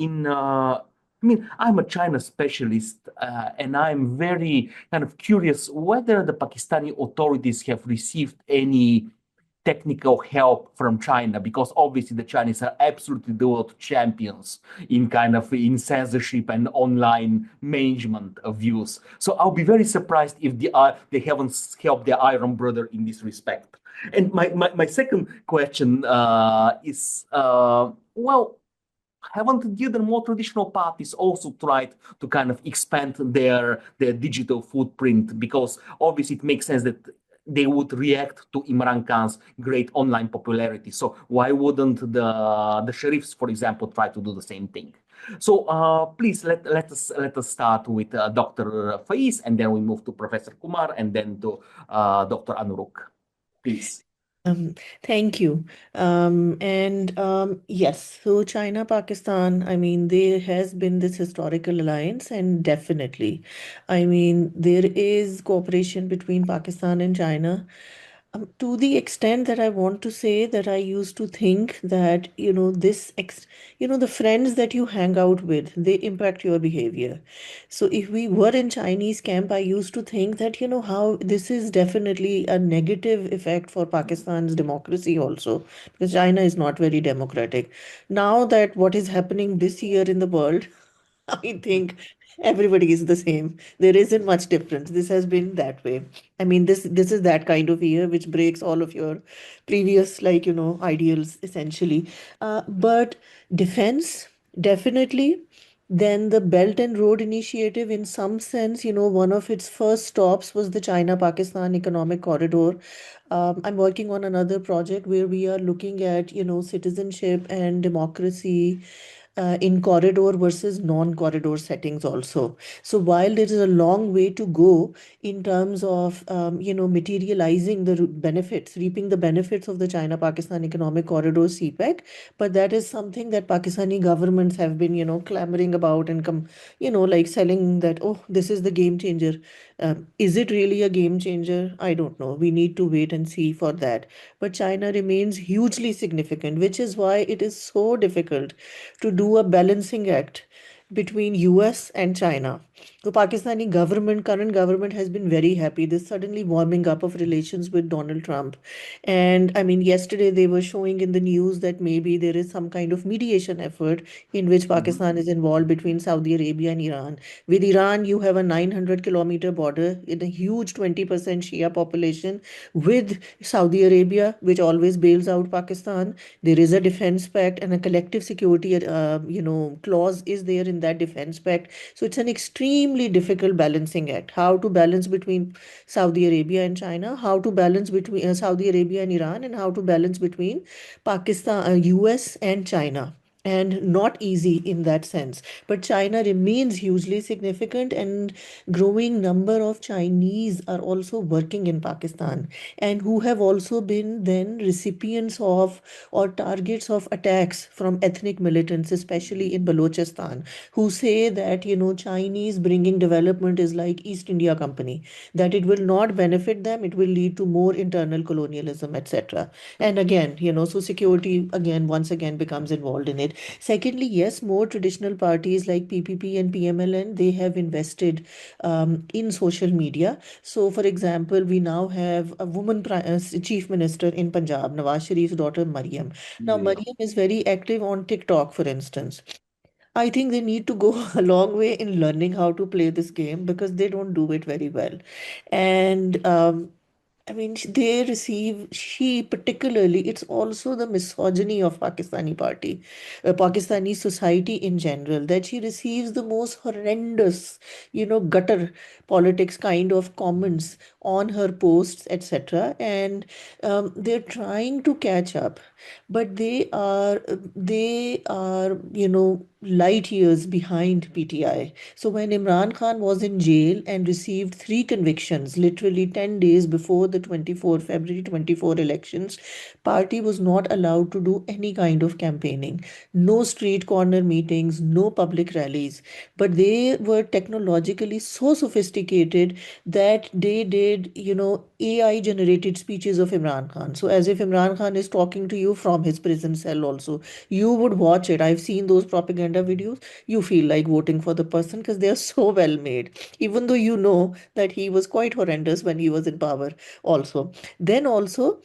I mean, I'm a China specialist, and I'm very kind of curious whether the Pakistani authorities have received any technical help from China, because obviously the Chinese are absolutely the world champions in in censorship and online management of views. So I'll be very surprised if they haven't helped their iron brother in this respect. And my second question is, well, haven't the other more traditional parties also tried to kind of expand their digital footprint? Because obviously it makes sense that they would react to Imran Khan's great online popularity. So why wouldn't the sheriffs, for example, try to do the same thing? So please let us start with Dr. Faiz, and then we move to Professor Kumar, and then to Dr. Anurag. Please. Thank you. Yes, so China, Pakistan, I mean, there has been this historical alliance, and definitely, I mean, there is cooperation between Pakistan and China. To the extent that I want to say that I used to think that, the friends that you hang out with, they impact your behavior. So if we were in Chinese camp, I used to think that, how this is definitely a negative effect for Pakistan's democracy also, because China is not very democratic. Now that what is happening this year in the world, I think everybody is the same. There isn't much difference. This has been that way. I mean, this is that kind of year which breaks all of your previous, ideals essentially. But defense, definitely. Then the Belt and Road Initiative, in some sense, one of its first stops was the China-Pakistan Economic Corridor. I'm working on another project where we are looking at, citizenship and democracy in corridor versus non-corridor settings also. So while there is a long way to go in terms of materializing the benefits, reaping the benefits of the China-Pakistan Economic Corridor CPEC, but that is something that Pakistani governments have been clamoring about and like selling that, oh, this is the game changer. Is it really a game changer? I don't know. We need to wait and see for that. But China remains hugely significant, which is why it is so difficult to do a balancing act between US and China. The Pakistani government, current government, has been very happy. This suddenly warming up of relations with Donald Trump. And I mean, yesterday they were showing in the news that maybe there is some kind of mediation effort in which Pakistan is involved between Saudi Arabia and Iran. With Iran, you have a 900-kilometer border in a huge 20% Shia population. With Saudi Arabia, which always bails out Pakistan, there is a defense pact and a collective security, clause is there in that defense pact. So it's an extremely difficult balancing act. How to balance between Saudi Arabia and China, how to balance between Saudi Arabia and Iran, and how to balance between Pakistan, US, and China. And not easy in that sense. But China remains hugely significant, and growing number of Chinese are also working in Pakistan, and who have also been then recipients of or targets of attacks from ethnic militants, especially in Balochistan, who say that, Chinese bringing development is like East India Company, that it will not benefit them, it will lead to more internal colonialism, etc. And again, so security again, once again, becomes involved in it. Secondly, yes, more traditional parties like PPP and PMLN, they have invested in social media. So, for example, we now have a woman chief minister in Punjab, Nawaz Sharif's daughter, Mariam. Now, Yeah. Mariam is very active on TikTok, for instance. I think they need to go a long way in learning how to play this game because they don't do it very well. And I mean, she particularly, it's also the misogyny of Pakistani party, Pakistani society in general, that she receives the most horrendous, gutter politics kind of comments on her posts, etc. And they're trying to catch up, but they are, light years behind PTI. So when Imran Khan was in jail and received three convictions, literally 10 days before the February 24 elections, party was not allowed to do any kind of campaigning, no street corner meetings, no public rallies. But they were technologically so sophisticated that they did, AI generated speeches of Imran Khan. So as if Imran Khan is talking to you from his prison cell also. You would watch it. I've seen those propaganda videos. You feel like voting for the person because they are so well made, even though you know that he was quite horrendous when he was in power also. Then also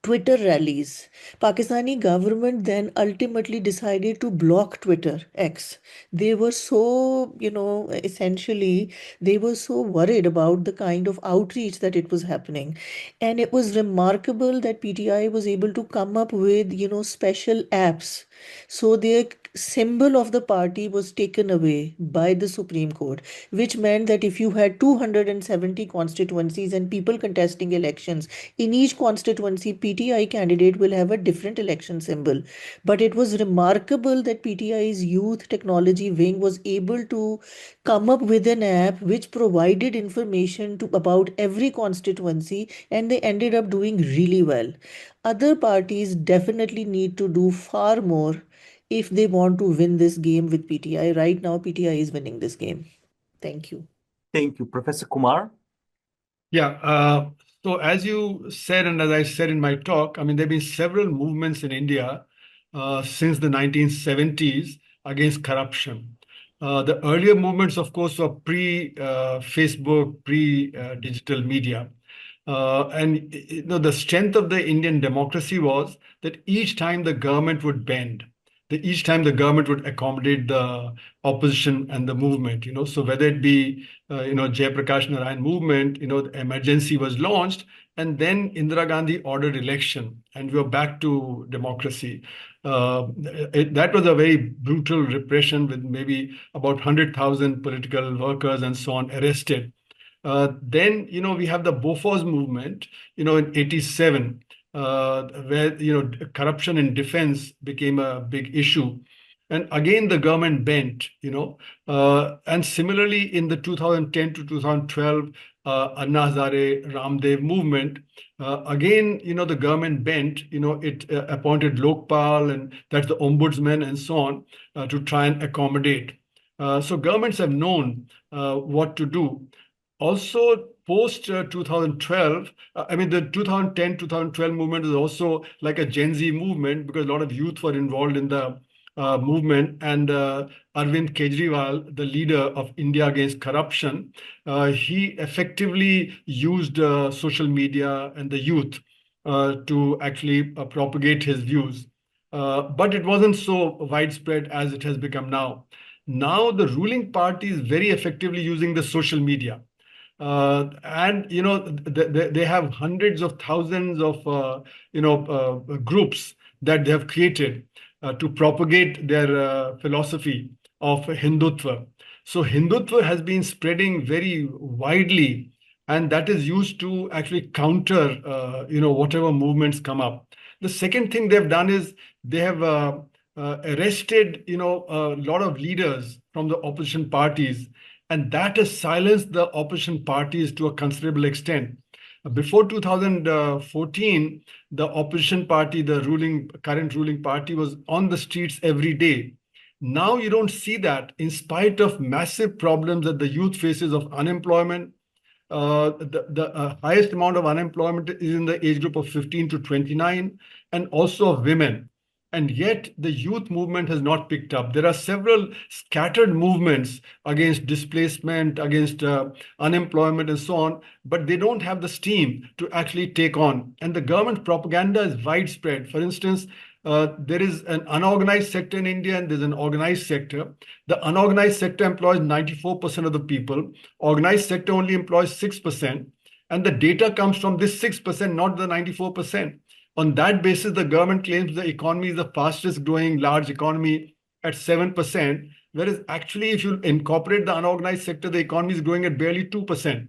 Twitter rallies. Pakistani government then ultimately decided to block Twitter X. They were so, essentially, they were so worried about the kind of outreach that it was happening. And it was remarkable that PTI was able to come up with, special apps. So their symbol of the party was taken away by the Supreme Court, which meant that if you had 270 constituencies and people contesting elections, in each constituency, PTI candidate will have a different election symbol. But it was remarkable that PTI's youth technology wing was able to come up with an app which provided information to about every constituency, and they ended up doing really well. Other parties definitely need to do far more if they want to win this game with PTI. Right now, PTI is winning this game. Thank you. Thank you, Professor Kumar. Yeah, So as you said, and as I said in my talk, I mean, there have been several movements in India since the 1970s against corruption. The earlier movements, of course, were pre-Facebook, pre-digital media. And you know, the strength of the Indian democracy was that each time the government would bend, each time the government would accommodate the opposition and the movement. You know, so whether it be Jayaprakash Narayan movement, the emergency was launched, and then Indira Gandhi ordered election, and we were back to democracy. That was a very brutal repression with maybe about 100,000 political workers and so on arrested. Then, we have the Bofors movement, in 87, where, corruption in defense became a big issue. And again, the government bent, and similarly in the 2010 to 2012 Anna Hazare Ramdev movement, again, the government bent, it appointed Lokpal, and that's the ombudsman and so on, to try and accommodate. So governments have known what to do. Also, post 2012, I mean, the 2010-2012 movement is also like a Gen Z movement because a lot of youth were involved in the movement. And Arvind Kejriwal, the leader of India Against Corruption, he effectively used social media and the youth to actually propagate his views. But it wasn't so widespread as it has become now. Now, the ruling party is very effectively using the social media. And they have hundreds of thousands of groups that they have created to propagate their philosophy of Hindutva. So Hindutva has been spreading very widely, and that is used to actually counter whatever movements come up. The second thing they've done is they have arrested a lot of leaders from the opposition parties, and that has silenced the opposition parties to a considerable extent. Before 2014, the opposition party, the current ruling party, was on the streets every day. Now you don't see that, in spite of massive problems that the youth faces of unemployment. The highest amount of unemployment is in the age group of 15 to 29, and also of women. And yet the youth movement has not picked up. There are several scattered movements against displacement, against unemployment and so on, but they don't have the steam to actually take on. And the government propaganda is widespread. For instance, there is an unorganized sector in India and there's an organized sector. The unorganized sector employs 94% of the people. Organized sector only employs 6%. And the data comes from this 6%, not the 94%. On that basis, the government claims the economy is the fastest growing large economy at 7%, whereas actually, if you incorporate the unorganized sector, the economy is growing at barely 2%.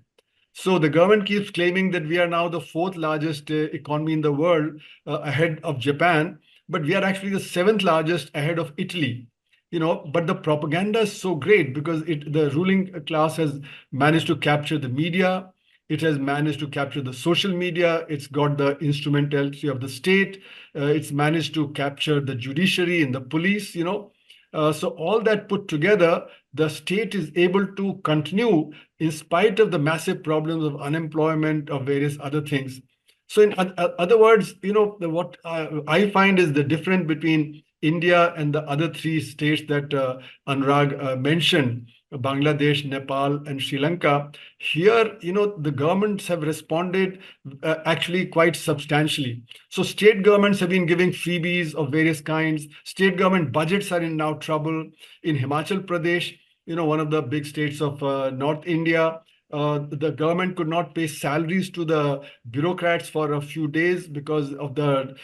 So the government keeps claiming that we are now the fourth largest economy in the world, ahead of Japan, but we are actually the seventh largest ahead of Italy. But the propaganda is so great because the ruling class has managed to capture the media. It has managed to capture the social media. It's got the instrumentality of the state. It's managed to capture the judiciary and the police, So all that put together, the state is able to continue in spite of the massive problems of unemployment, of various other things. So in other words, what I find is the difference between India and the other three states that Anurag mentioned, Bangladesh, Nepal, and Sri Lanka. Here, the governments have responded actually quite substantially. So state governments have been giving freebies of various kinds. State government budgets are in now trouble. In Himachal Pradesh, one of the big states of North India, the government could not pay salaries to the bureaucrats for a few days because of the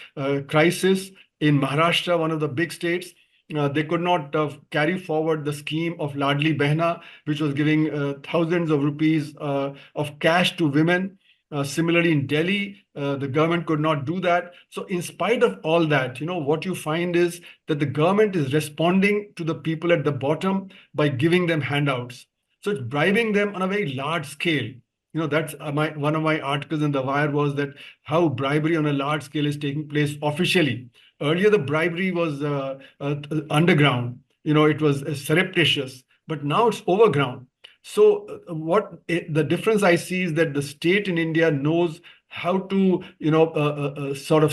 crisis. In Maharashtra, one of the big states, they could not carry forward the scheme of Ladli Behna, which was giving thousands of rupees of cash to women. Similarly, in Delhi, the government could not do that. So in spite of all that, what you find is that the government is responding to the people at the bottom by giving them handouts. So it's bribing them on a very large scale. That's one of my articles in The Wire was that how bribery on a large scale is taking place officially. Earlier, the bribery was underground. It was surreptitious, but now it's overground. So what the difference I see is that the state in India knows how to sort of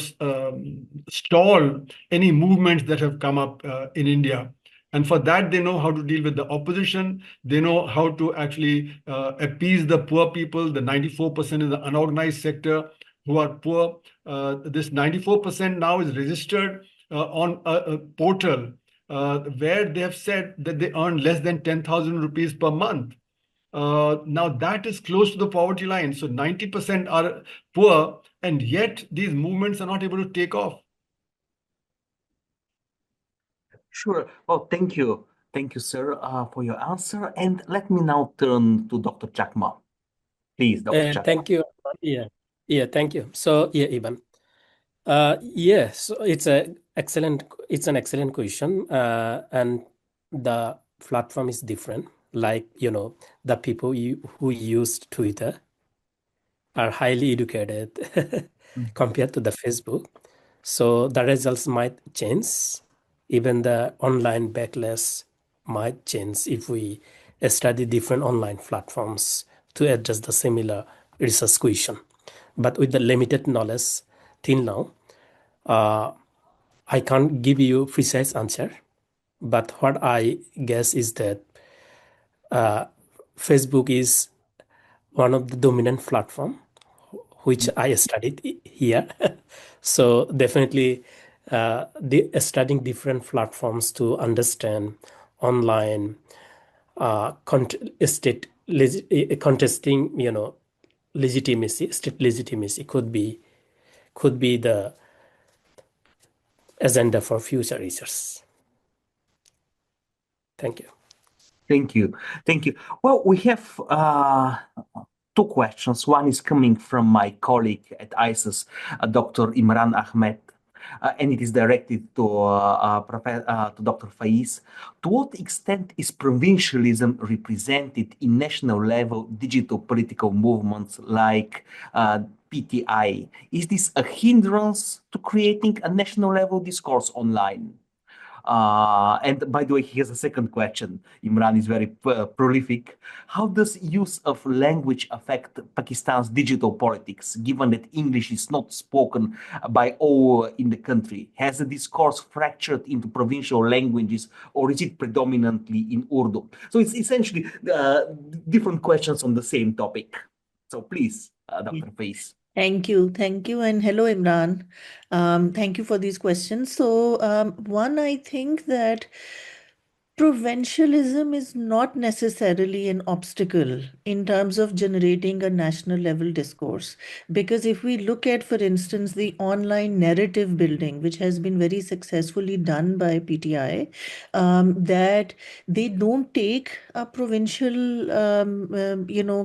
stall any movements that have come up in India. And for that, they know how to deal with the opposition. They know how to actually appease the poor people, the 94% in the unorganized sector who are poor. This 94% now is registered on a portal where they have said that they earn less than 10,000 rupees per month. Now that is close to the poverty line. So 90% are poor, and yet these movements are not able to take off. Sure. Well, thank you. Thank you, sir, for your answer. And let me now turn to Dr. Chakma. Please, Dr. Chakma. Thank you. Yeah, thank you. So, yeah, Ivan. Yes, it's an excellent question. And the platform is different. Like, the people who used Twitter are highly educated compared to the Facebook. So the results might change. Even the online backlash might change if we study different online platforms to address the similar research question. But with the limited knowledge till now, I can't give you precise answer. But what I guess is that Facebook is one of the dominant platform which I studied here. So definitely studying different platforms to understand online contesting, legitimacy, state legitimacy could be the agenda for future research. Thank you. Thank you. Thank you. Well, we have two questions. One is coming from my colleague at ISAS, Dr. Imran Ahmed, and it is directed to Dr. Faiz. To what extent is provincialism represented in national level digital political movements like PTI? Is this a hindrance to creating a national level discourse online? And by the way, here's a second question. Imran is very prolific. How does use of language affect Pakistan's digital politics, given that English is not spoken by all in the country? Has the discourse fractured into provincial languages, or is it predominantly in Urdu? So it's essentially different questions on the same topic. So please, Dr. Faiz. Thank you. And hello, Imran. Thank you for these questions. So, one, I think that provincialism is not necessarily an obstacle in terms of generating a national level discourse. Because if we look at, for instance, the online narrative building, which has been very successfully done by PTI, that they don't take a provincial,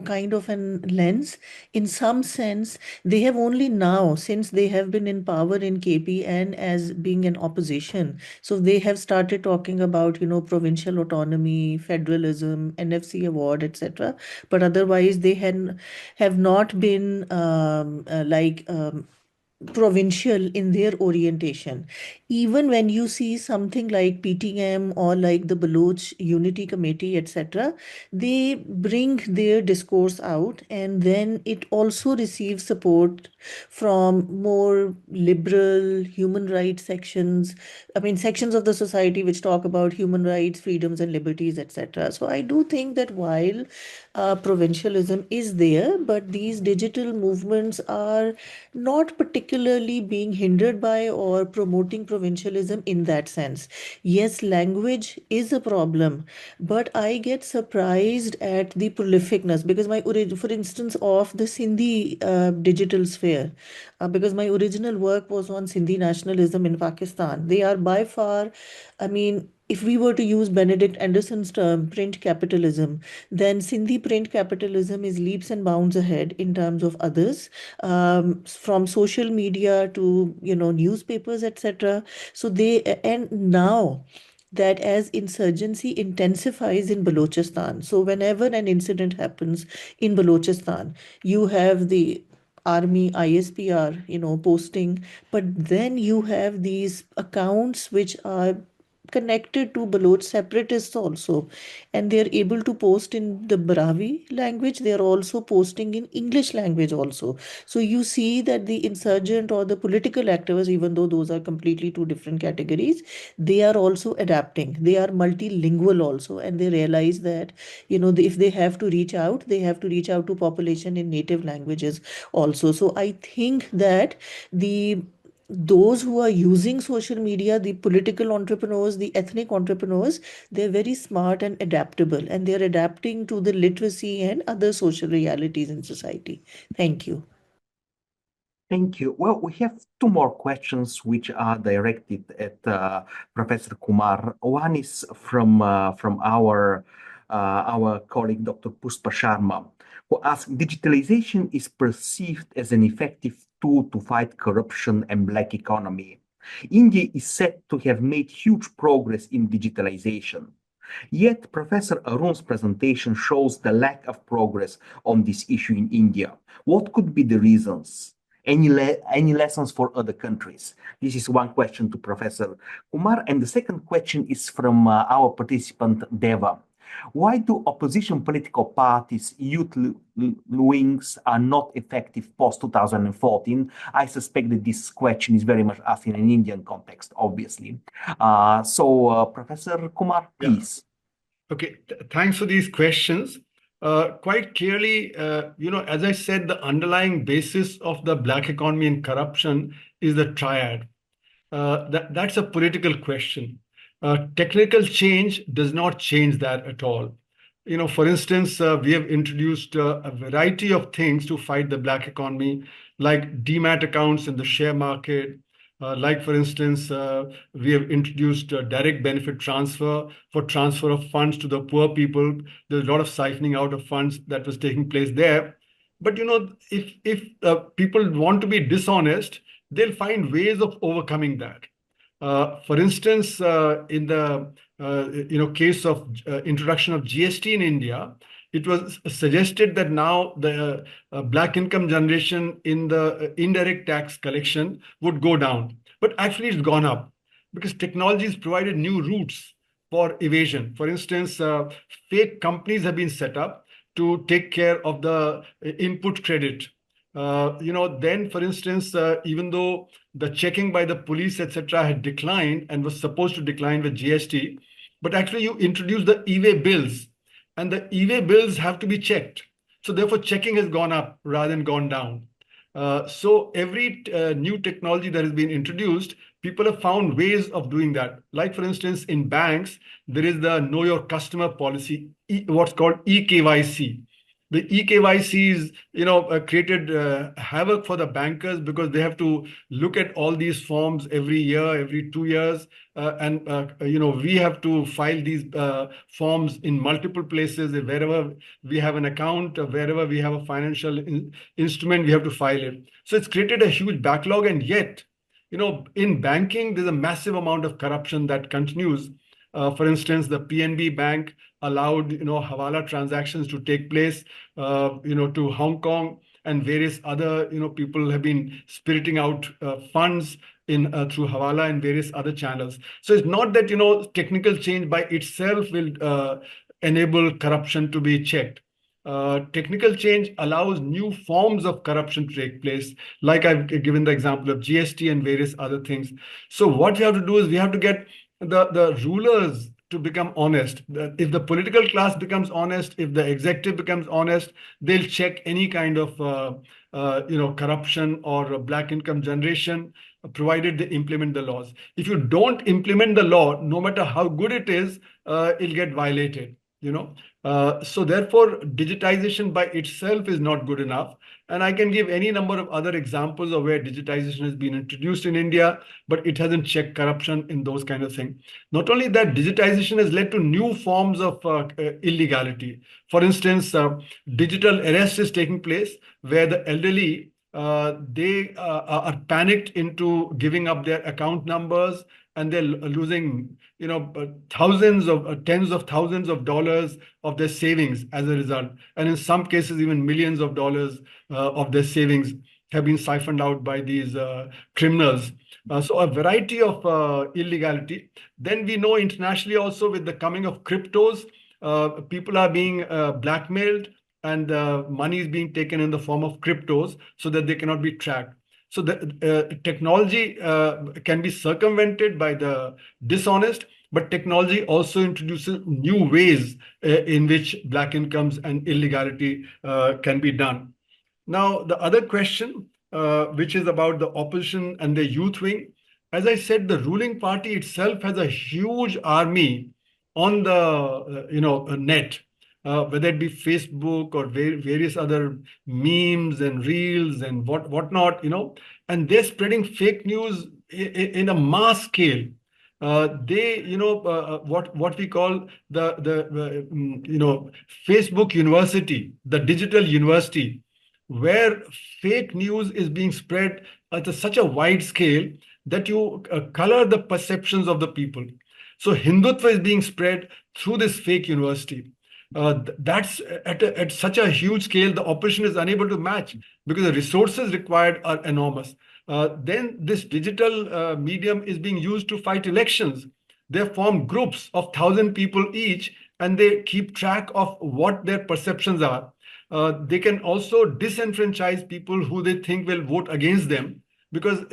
kind of an lens. In some sense, they have only now, since they have been in power in KP and as being an opposition, so they have started talking about, provincial autonomy, federalism, NFC award, etc. But otherwise, they have not been provincial in their orientation. Even when you see something like PTM or like the Baloch Unity Committee, etc., they bring their discourse out, and then it also receives support from more liberal human rights sections. I mean, sections of the society which talk about human rights, freedoms, and liberties, etc. So I do think that while provincialism is there, but these digital movements are not particularly being hindered by or promoting provincialism in that sense. Yes, language is a problem, but I get surprised at the prolificness because for instance, of the Sindhi digital sphere, because my original work was on Sindhi nationalism in Pakistan. They are by far, I mean, if we were to use Benedict Anderson's term, print capitalism, then Sindhi print capitalism is leaps and bounds ahead in terms of others, from social media to, newspapers, etc. So and now that as insurgency intensifies in Balochistan, so whenever an incident happens in Balochistan, you have the army ISPR, posting, but then you have these accounts which are connected to Baloch separatists also, and they are able to post in the Brahui language. They are also posting in English language also. So you see that the insurgent or the political activists, even though those are completely two different categories, they are also adapting. They are multilingual also, and they realize that, if they have to reach out, they have to reach out to population in native languages also. So I think that the those who are using social media, the political entrepreneurs, the ethnic entrepreneurs, they're very smart and adaptable, and they're adapting to the literacy and other social realities in society. Thank you. Thank you. Well, we have two more questions which are directed at Professor Kumar. One is from our colleague Dr. Puspa Sharma, who asks, digitalization is perceived as an effective tool to fight corruption and black economy. India is said to have made huge progress in digitalization. Yet, Professor Arun's presentation shows the lack of progress on this issue in India. What could be the reasons? Any lessons for other countries? This is one question to Professor Kumar. And the second question is from our participant, Deva. Why do opposition political parties' youth wings are not effective post-2014? I suspect that this question is very much asked in an Indian context, obviously. Professor Kumar, Yeah. please. Okay, thanks for these questions. Quite clearly, as I said, the underlying basis of the black economy and corruption is the triad. That's a political question. Technical change does not change that at all. For instance, we have introduced a variety of things to fight the black economy, like demat accounts in the share market. Like, for instance, we have introduced direct benefit transfer for transfer of funds to the poor people. There's a lot of siphoning out of funds that was taking place there. But if people want to be dishonest, they'll find ways of overcoming that. For instance, in the case of introduction of GST in India, it was suggested that now the black income generation in the indirect tax collection would go down. But actually, it's gone up because technology has provided new routes for evasion. For instance, fake companies have been set up to take care of the input credit. Then, for instance, even though the checking by the police, etc., had declined and was supposed to decline with GST, but actually you introduce the e-way bills, and the e-way bills have to be checked. So therefore, checking has gone up rather than gone down. So every new technology that has been introduced, people have found ways of doing that. Like, for instance, in banks, there is the Know Your Customer policy, what's called eKYC. The eKYC is, created havoc for the bankers because they have to look at all these forms every year, every 2 years, and we have to file these forms in multiple places. Wherever we have an account, wherever we have a financial instrument, we have to file it. So it's created a huge backlog, and yet, in banking, there's a massive amount of corruption that continues. For instance, the PNB Bank allowed hawala transactions to take place to Hong Kong, and various other people have been spiriting out funds in through hawala and various other channels. So it's not that technical change by itself will enable corruption to be checked. Technical change allows new forms of corruption to take place, like I've given the example of GST and various other things. So what we have to do is we have to get the rulers to become honest. If the political class becomes honest, if the executive becomes honest, they'll check any kind of corruption or black income generation, provided they implement the laws. If you don't implement the law, no matter how good it is, it'll get violated. So therefore, digitization by itself is not good enough. And I can give any number of other examples of where digitization has been introduced in India, but it hasn't checked corruption in those kind of things. Not only that, digitization has led to new forms of illegality. For instance, digital arrest is taking place where the elderly, they are panicked into giving up their account numbers, and they're losing tens of thousands of dollars of their savings as a result, and in some cases even millions of dollars of their savings. have been siphoned out by these criminals. So a variety of illegality. Then we know internationally also with the coming of cryptos, people are being blackmailed and money is being taken in the form of cryptos so that they cannot be tracked. So the technology can be circumvented by the dishonest, but technology also introduces new ways in which black incomes and illegality can be done. Now, the other question, which is about the opposition and the youth wing, as I said, the ruling party itself has a huge army on the net, whether it be Facebook or various other memes and reels and whatnot, and they're spreading fake news in a mass scale. They, what we call the Facebook University, the digital university, where fake news is being spread at such a wide scale that you color the perceptions of the people. So Hindutva is being spread through this fake university. That's at such a huge scale, the opposition is unable to match because the resources required are enormous. Then this digital medium is being used to fight elections. They form groups of 1,000 people each, and they keep track of what their perceptions are. They can also disenfranchise people who they think will vote against them, because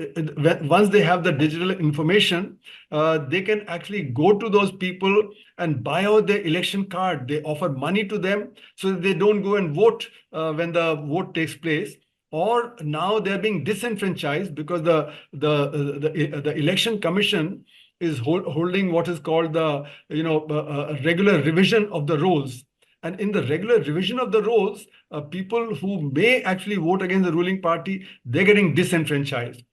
once they have the digital information, they can actually go to those people and buy out their election card. They offer money to them so that they don't go and vote when the vote takes place. Or now they're being disenfranchised because the election commission is holding what is called the regular revision of the rolls. And in the regular revision of the rolls, people who may actually vote against the ruling party, they're getting disenfranchised.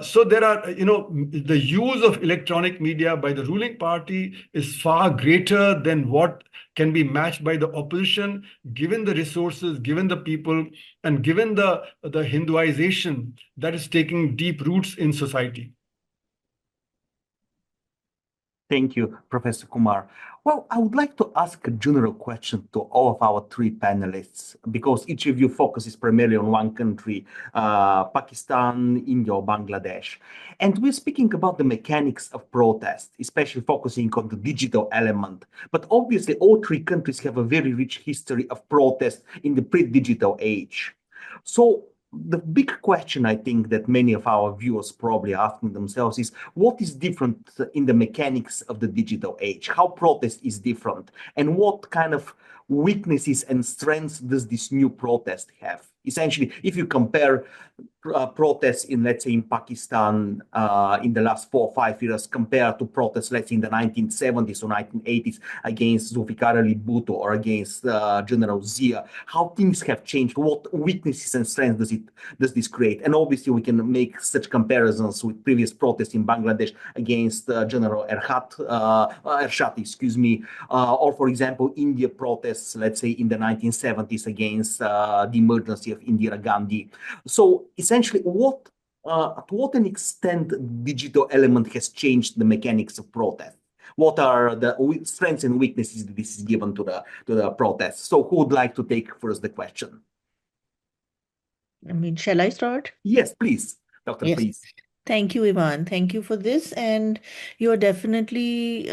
So there are, the use of electronic media by the ruling party is far greater than what can be matched by the opposition, given the resources, given the people, and given the Hinduization that is taking deep roots in society. Thank you, Professor Kumar. Well, I would like to ask a general question to all of our three panelists, because each of you focuses primarily on one country, Pakistan, India, or Bangladesh. And we're speaking about the mechanics of protest, especially focusing on the digital element. But obviously, all three countries have a very rich history of protest in the pre-digital age. So the big question I think that many of our viewers probably asking themselves is, what is different in the mechanics of the digital age? How protest is different? And what kind of weaknesses and strengths does this new protest have? Essentially, if you compare protests in, let's say, in Pakistan in the last 4 or 5 years compared to protests, let's say, in the 1970s or 1980s against Zulfikar Ali Bhutto or against General Zia, how things have changed, what weaknesses and strengths does this create? And obviously, we can make such comparisons with previous protests in Bangladesh against General Ershad, excuse me, or for example, India protests, let's say, in the 1970s against the emergency of Indira Gandhi. So essentially, to what an extent digital element has changed the mechanics of protest? What are the strengths and weaknesses that this is given to the protest? So who would like to take first the question? I mean, shall I start? Yes, please, Dr. Yes. Please. Thank you, Ivan. Thank you for this. And you're definitely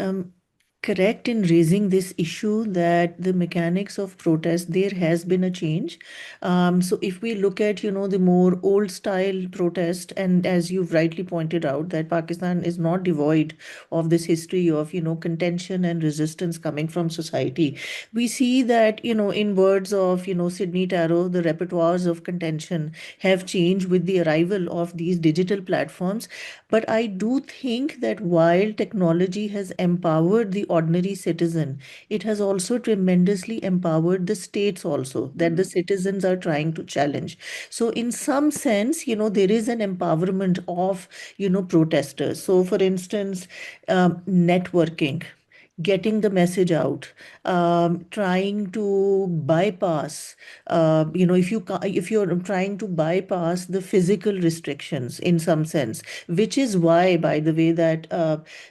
correct in raising this issue that the mechanics of protest, there has been a change. So if we look at, the more old style protest, and as you've rightly pointed out, that Pakistan is not devoid of this history of, contention and resistance coming from society. We see that, in words of, Sidney Tarrow, the repertoires of contention have changed with the arrival of these digital platforms. But I do think that while technology has empowered the ordinary citizen, it has also tremendously empowered the states also, that the citizens are trying to challenge. So in some sense, there is an empowerment of, protesters. So for instance, networking. getting the message out, trying to bypass, if you're trying to bypass the physical restrictions in some sense, which is why, by the way, that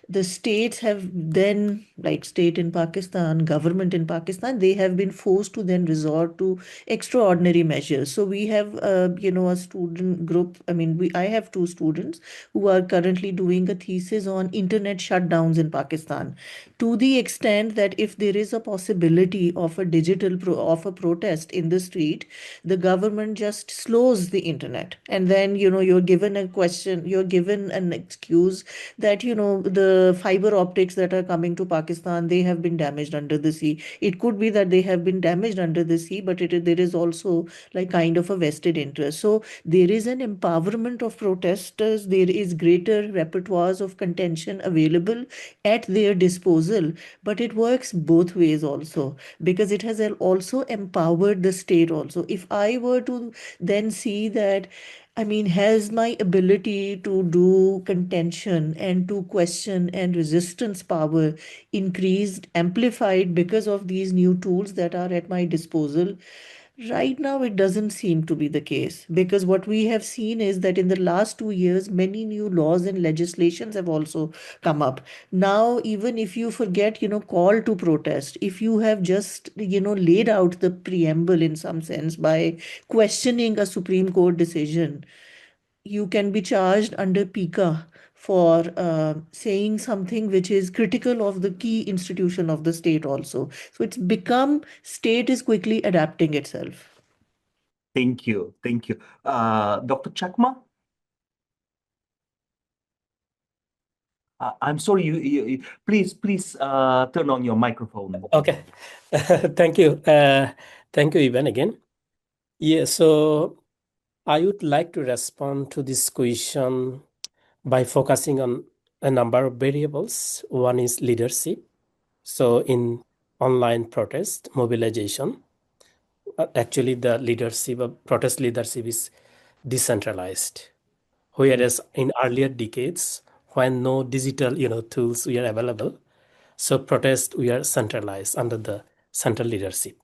the states have then, like state in Pakistan, government in Pakistan, they have been forced to then resort to extraordinary measures. So we have, a student group. I mean, I have two students who are currently doing a thesis on internet shutdowns in Pakistan, to the extent that if there is a possibility of a of a protest in the street, the government just slows the internet, and then you're given a question, you're given an excuse that the fiber optics that are coming to Pakistan, they have been damaged under the sea. It could be that they have been damaged under the sea, but there is also like kind of a vested interest. So there is an empowerment of protesters, there is greater repertoires of contention available at their disposal, but it works both ways also, because it has also empowered the state also. If I were to then see that, I mean, has my ability to do contention and to question and resistance power increased, amplified because of these new tools that are at my disposal? Right now, it doesn't seem to be the case, because what we have seen is that in the last 2 years, many new laws and legislations have also come up. Now, even if you forget, call to protest, if you have just, laid out the preamble in some sense by questioning a Supreme Court decision, you can be charged under PICA for saying something which is critical of the key institution of the state also. So it's become, state is quickly adapting itself. Thank you. Thank you. Dr. Chakma? I'm sorry, please turn on your microphone. Okay. Thank you. Thank you, Ivan, again. Yeah, so I would like to respond to this question by focusing on a number of variables. One is leadership. So in online protest, mobilization, actually the leadership of protest leadership is decentralized. Whereas in earlier decades, when no digital, tools were available, so protest we are centralized under the central leadership.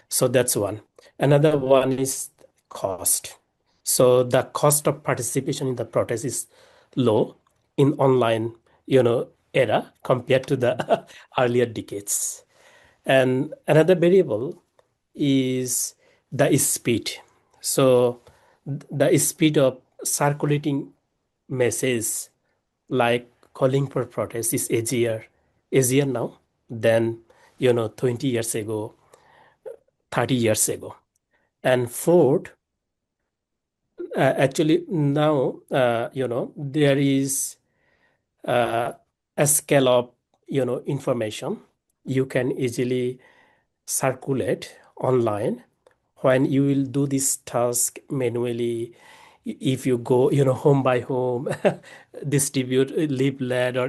So that's one. Another one is cost. So the cost of participation in the protest is low in online, era compared to the earlier decades. And another variable is the speed. So the speed of circulating message like calling for protest is easier now than 20 years ago, 30 years ago. And fourth, actually now there is a scale of information you can easily circulate online. When you will do this task manually, if you go home by home, distribute leaflet, or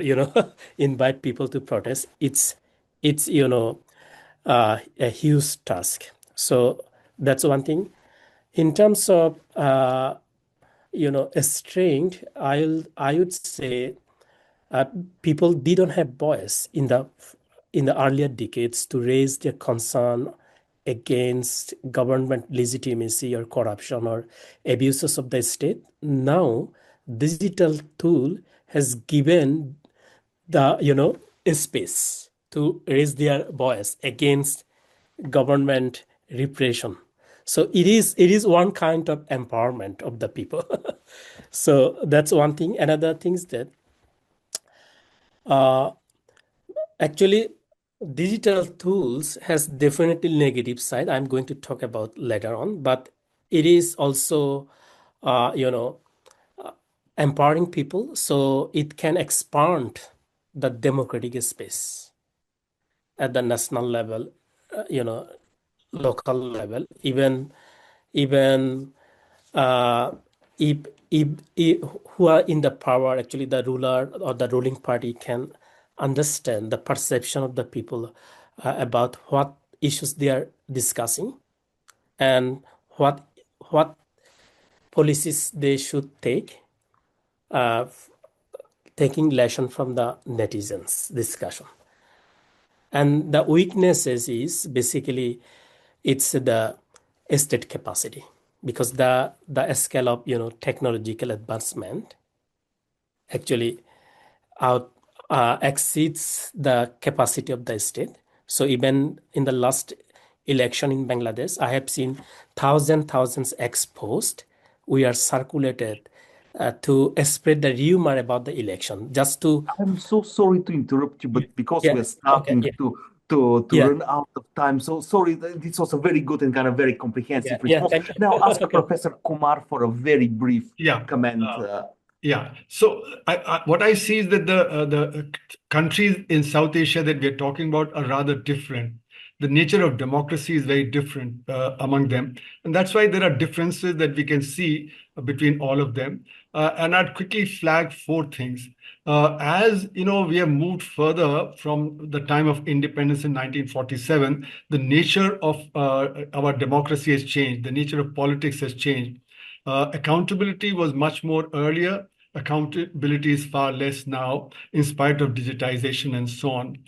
invite people to protest, it's a huge task. So that's one thing. In terms of strength, I would say uh, people didn't have voice in the earlier decades to raise their concern against government legitimacy or corruption or abuses of the state. Now, digital tool has given the space to raise their voice against government repression. So it is one kind of empowerment of the people. So that's one thing. Another thing is that uh, actually digital tools has definitely negative side. I'm going to talk about later on, but it is also uh, you know empowering people, so it can expand the democratic space at the national level, local level, even uh, if, if who are in the power, actually the ruler or the ruling party can understand the perception of the people about what issues they are discussing and what policies they should take, uh, taking lesson from the netizens discussion. And the weaknesses is basically it's the state capacity because the scale of technological advancement actually out exceeds the capacity of the state. So even in the last election in Bangladesh, I have seen thousands exposed. We are circulated to spread the rumor about the election, just to I'm so sorry to interrupt you, but because yeah, we're okay, starting yeah, to yeah, run out of time, so sorry. This was a very good and kind of very yeah, comprehensive yeah. response. Thank you. Now, ask Okay. Professor Kumar for a very brief Yeah. comment. Yeah. So what I see is that the countries in South Asia that we're talking about are rather different. The nature of democracy is very different among them, and that's why there are differences that we can see between all of them. And I'd quickly flag four things. As you know, we have moved further from the time of independence in 1947. The nature of our democracy has changed. The nature of politics has changed. Accountability was much more earlier. Accountability is far less now, in spite of digitization and so on.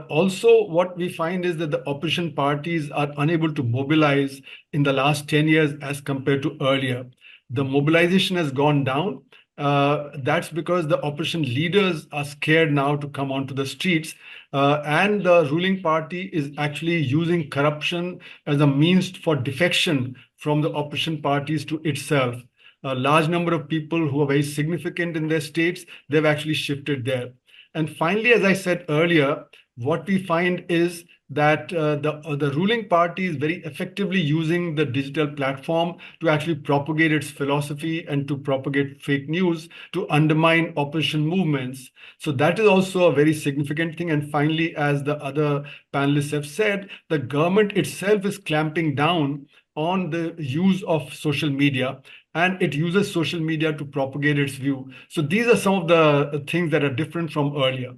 Also, what we find is that the opposition parties are unable to mobilize in the last 10 years as compared to earlier. The mobilization has gone down. That's because the opposition leaders are scared now to come onto the streets, and the ruling party is actually using corruption as a means for defection from the opposition parties to itself. A large number of people who are very significant in their states, they've actually shifted there. And finally, as I said earlier, what we find is that the ruling party is very effectively using the digital platform to actually propagate its philosophy and to propagate fake news to undermine opposition movements. So that is also a very significant thing. And finally, as the other panelists have said, the government itself is clamping down on the use of social media, and it uses social media to propagate its view. So these are some of the things that are different from earlier.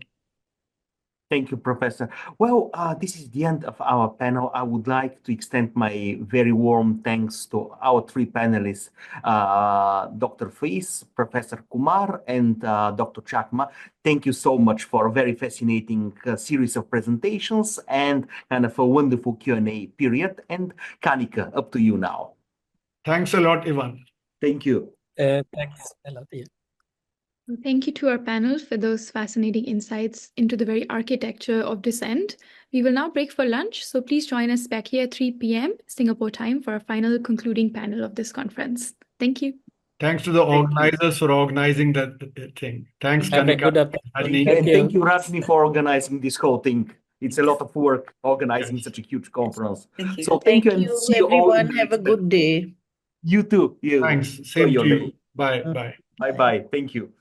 Thank you, Professor. Well, this is the end of our panel. I would like to extend my very warm thanks to our three panelists, Dr. Faiz, Professor Kumar, and Dr. Chakma. Thank you so much for a very fascinating series of presentations and kind of a wonderful Q&A period. And Kanika, up to you now. Thanks a lot, Ivan. Thank you. Thanks a lot. Yeah. Thank you to our panel for those fascinating insights into the very architecture of dissent. We will now break for lunch, so please join us back here at 3 p.m. Singapore time for our final concluding panel of this conference. Thank you. Thanks to the organizers for organizing that thing. Thanks, Have a Kanika. good afternoon. Thank Thank you. And thank you. you, Rajni, for organizing this whole thing. It's a lot of work organizing Yes. such a huge conference. Thank you. So thank you and you, see you all in everyone. the Have a next good day. You too. You Thanks. enjoy Same your to day. you. Bye. Bye. Bye bye. Thank you.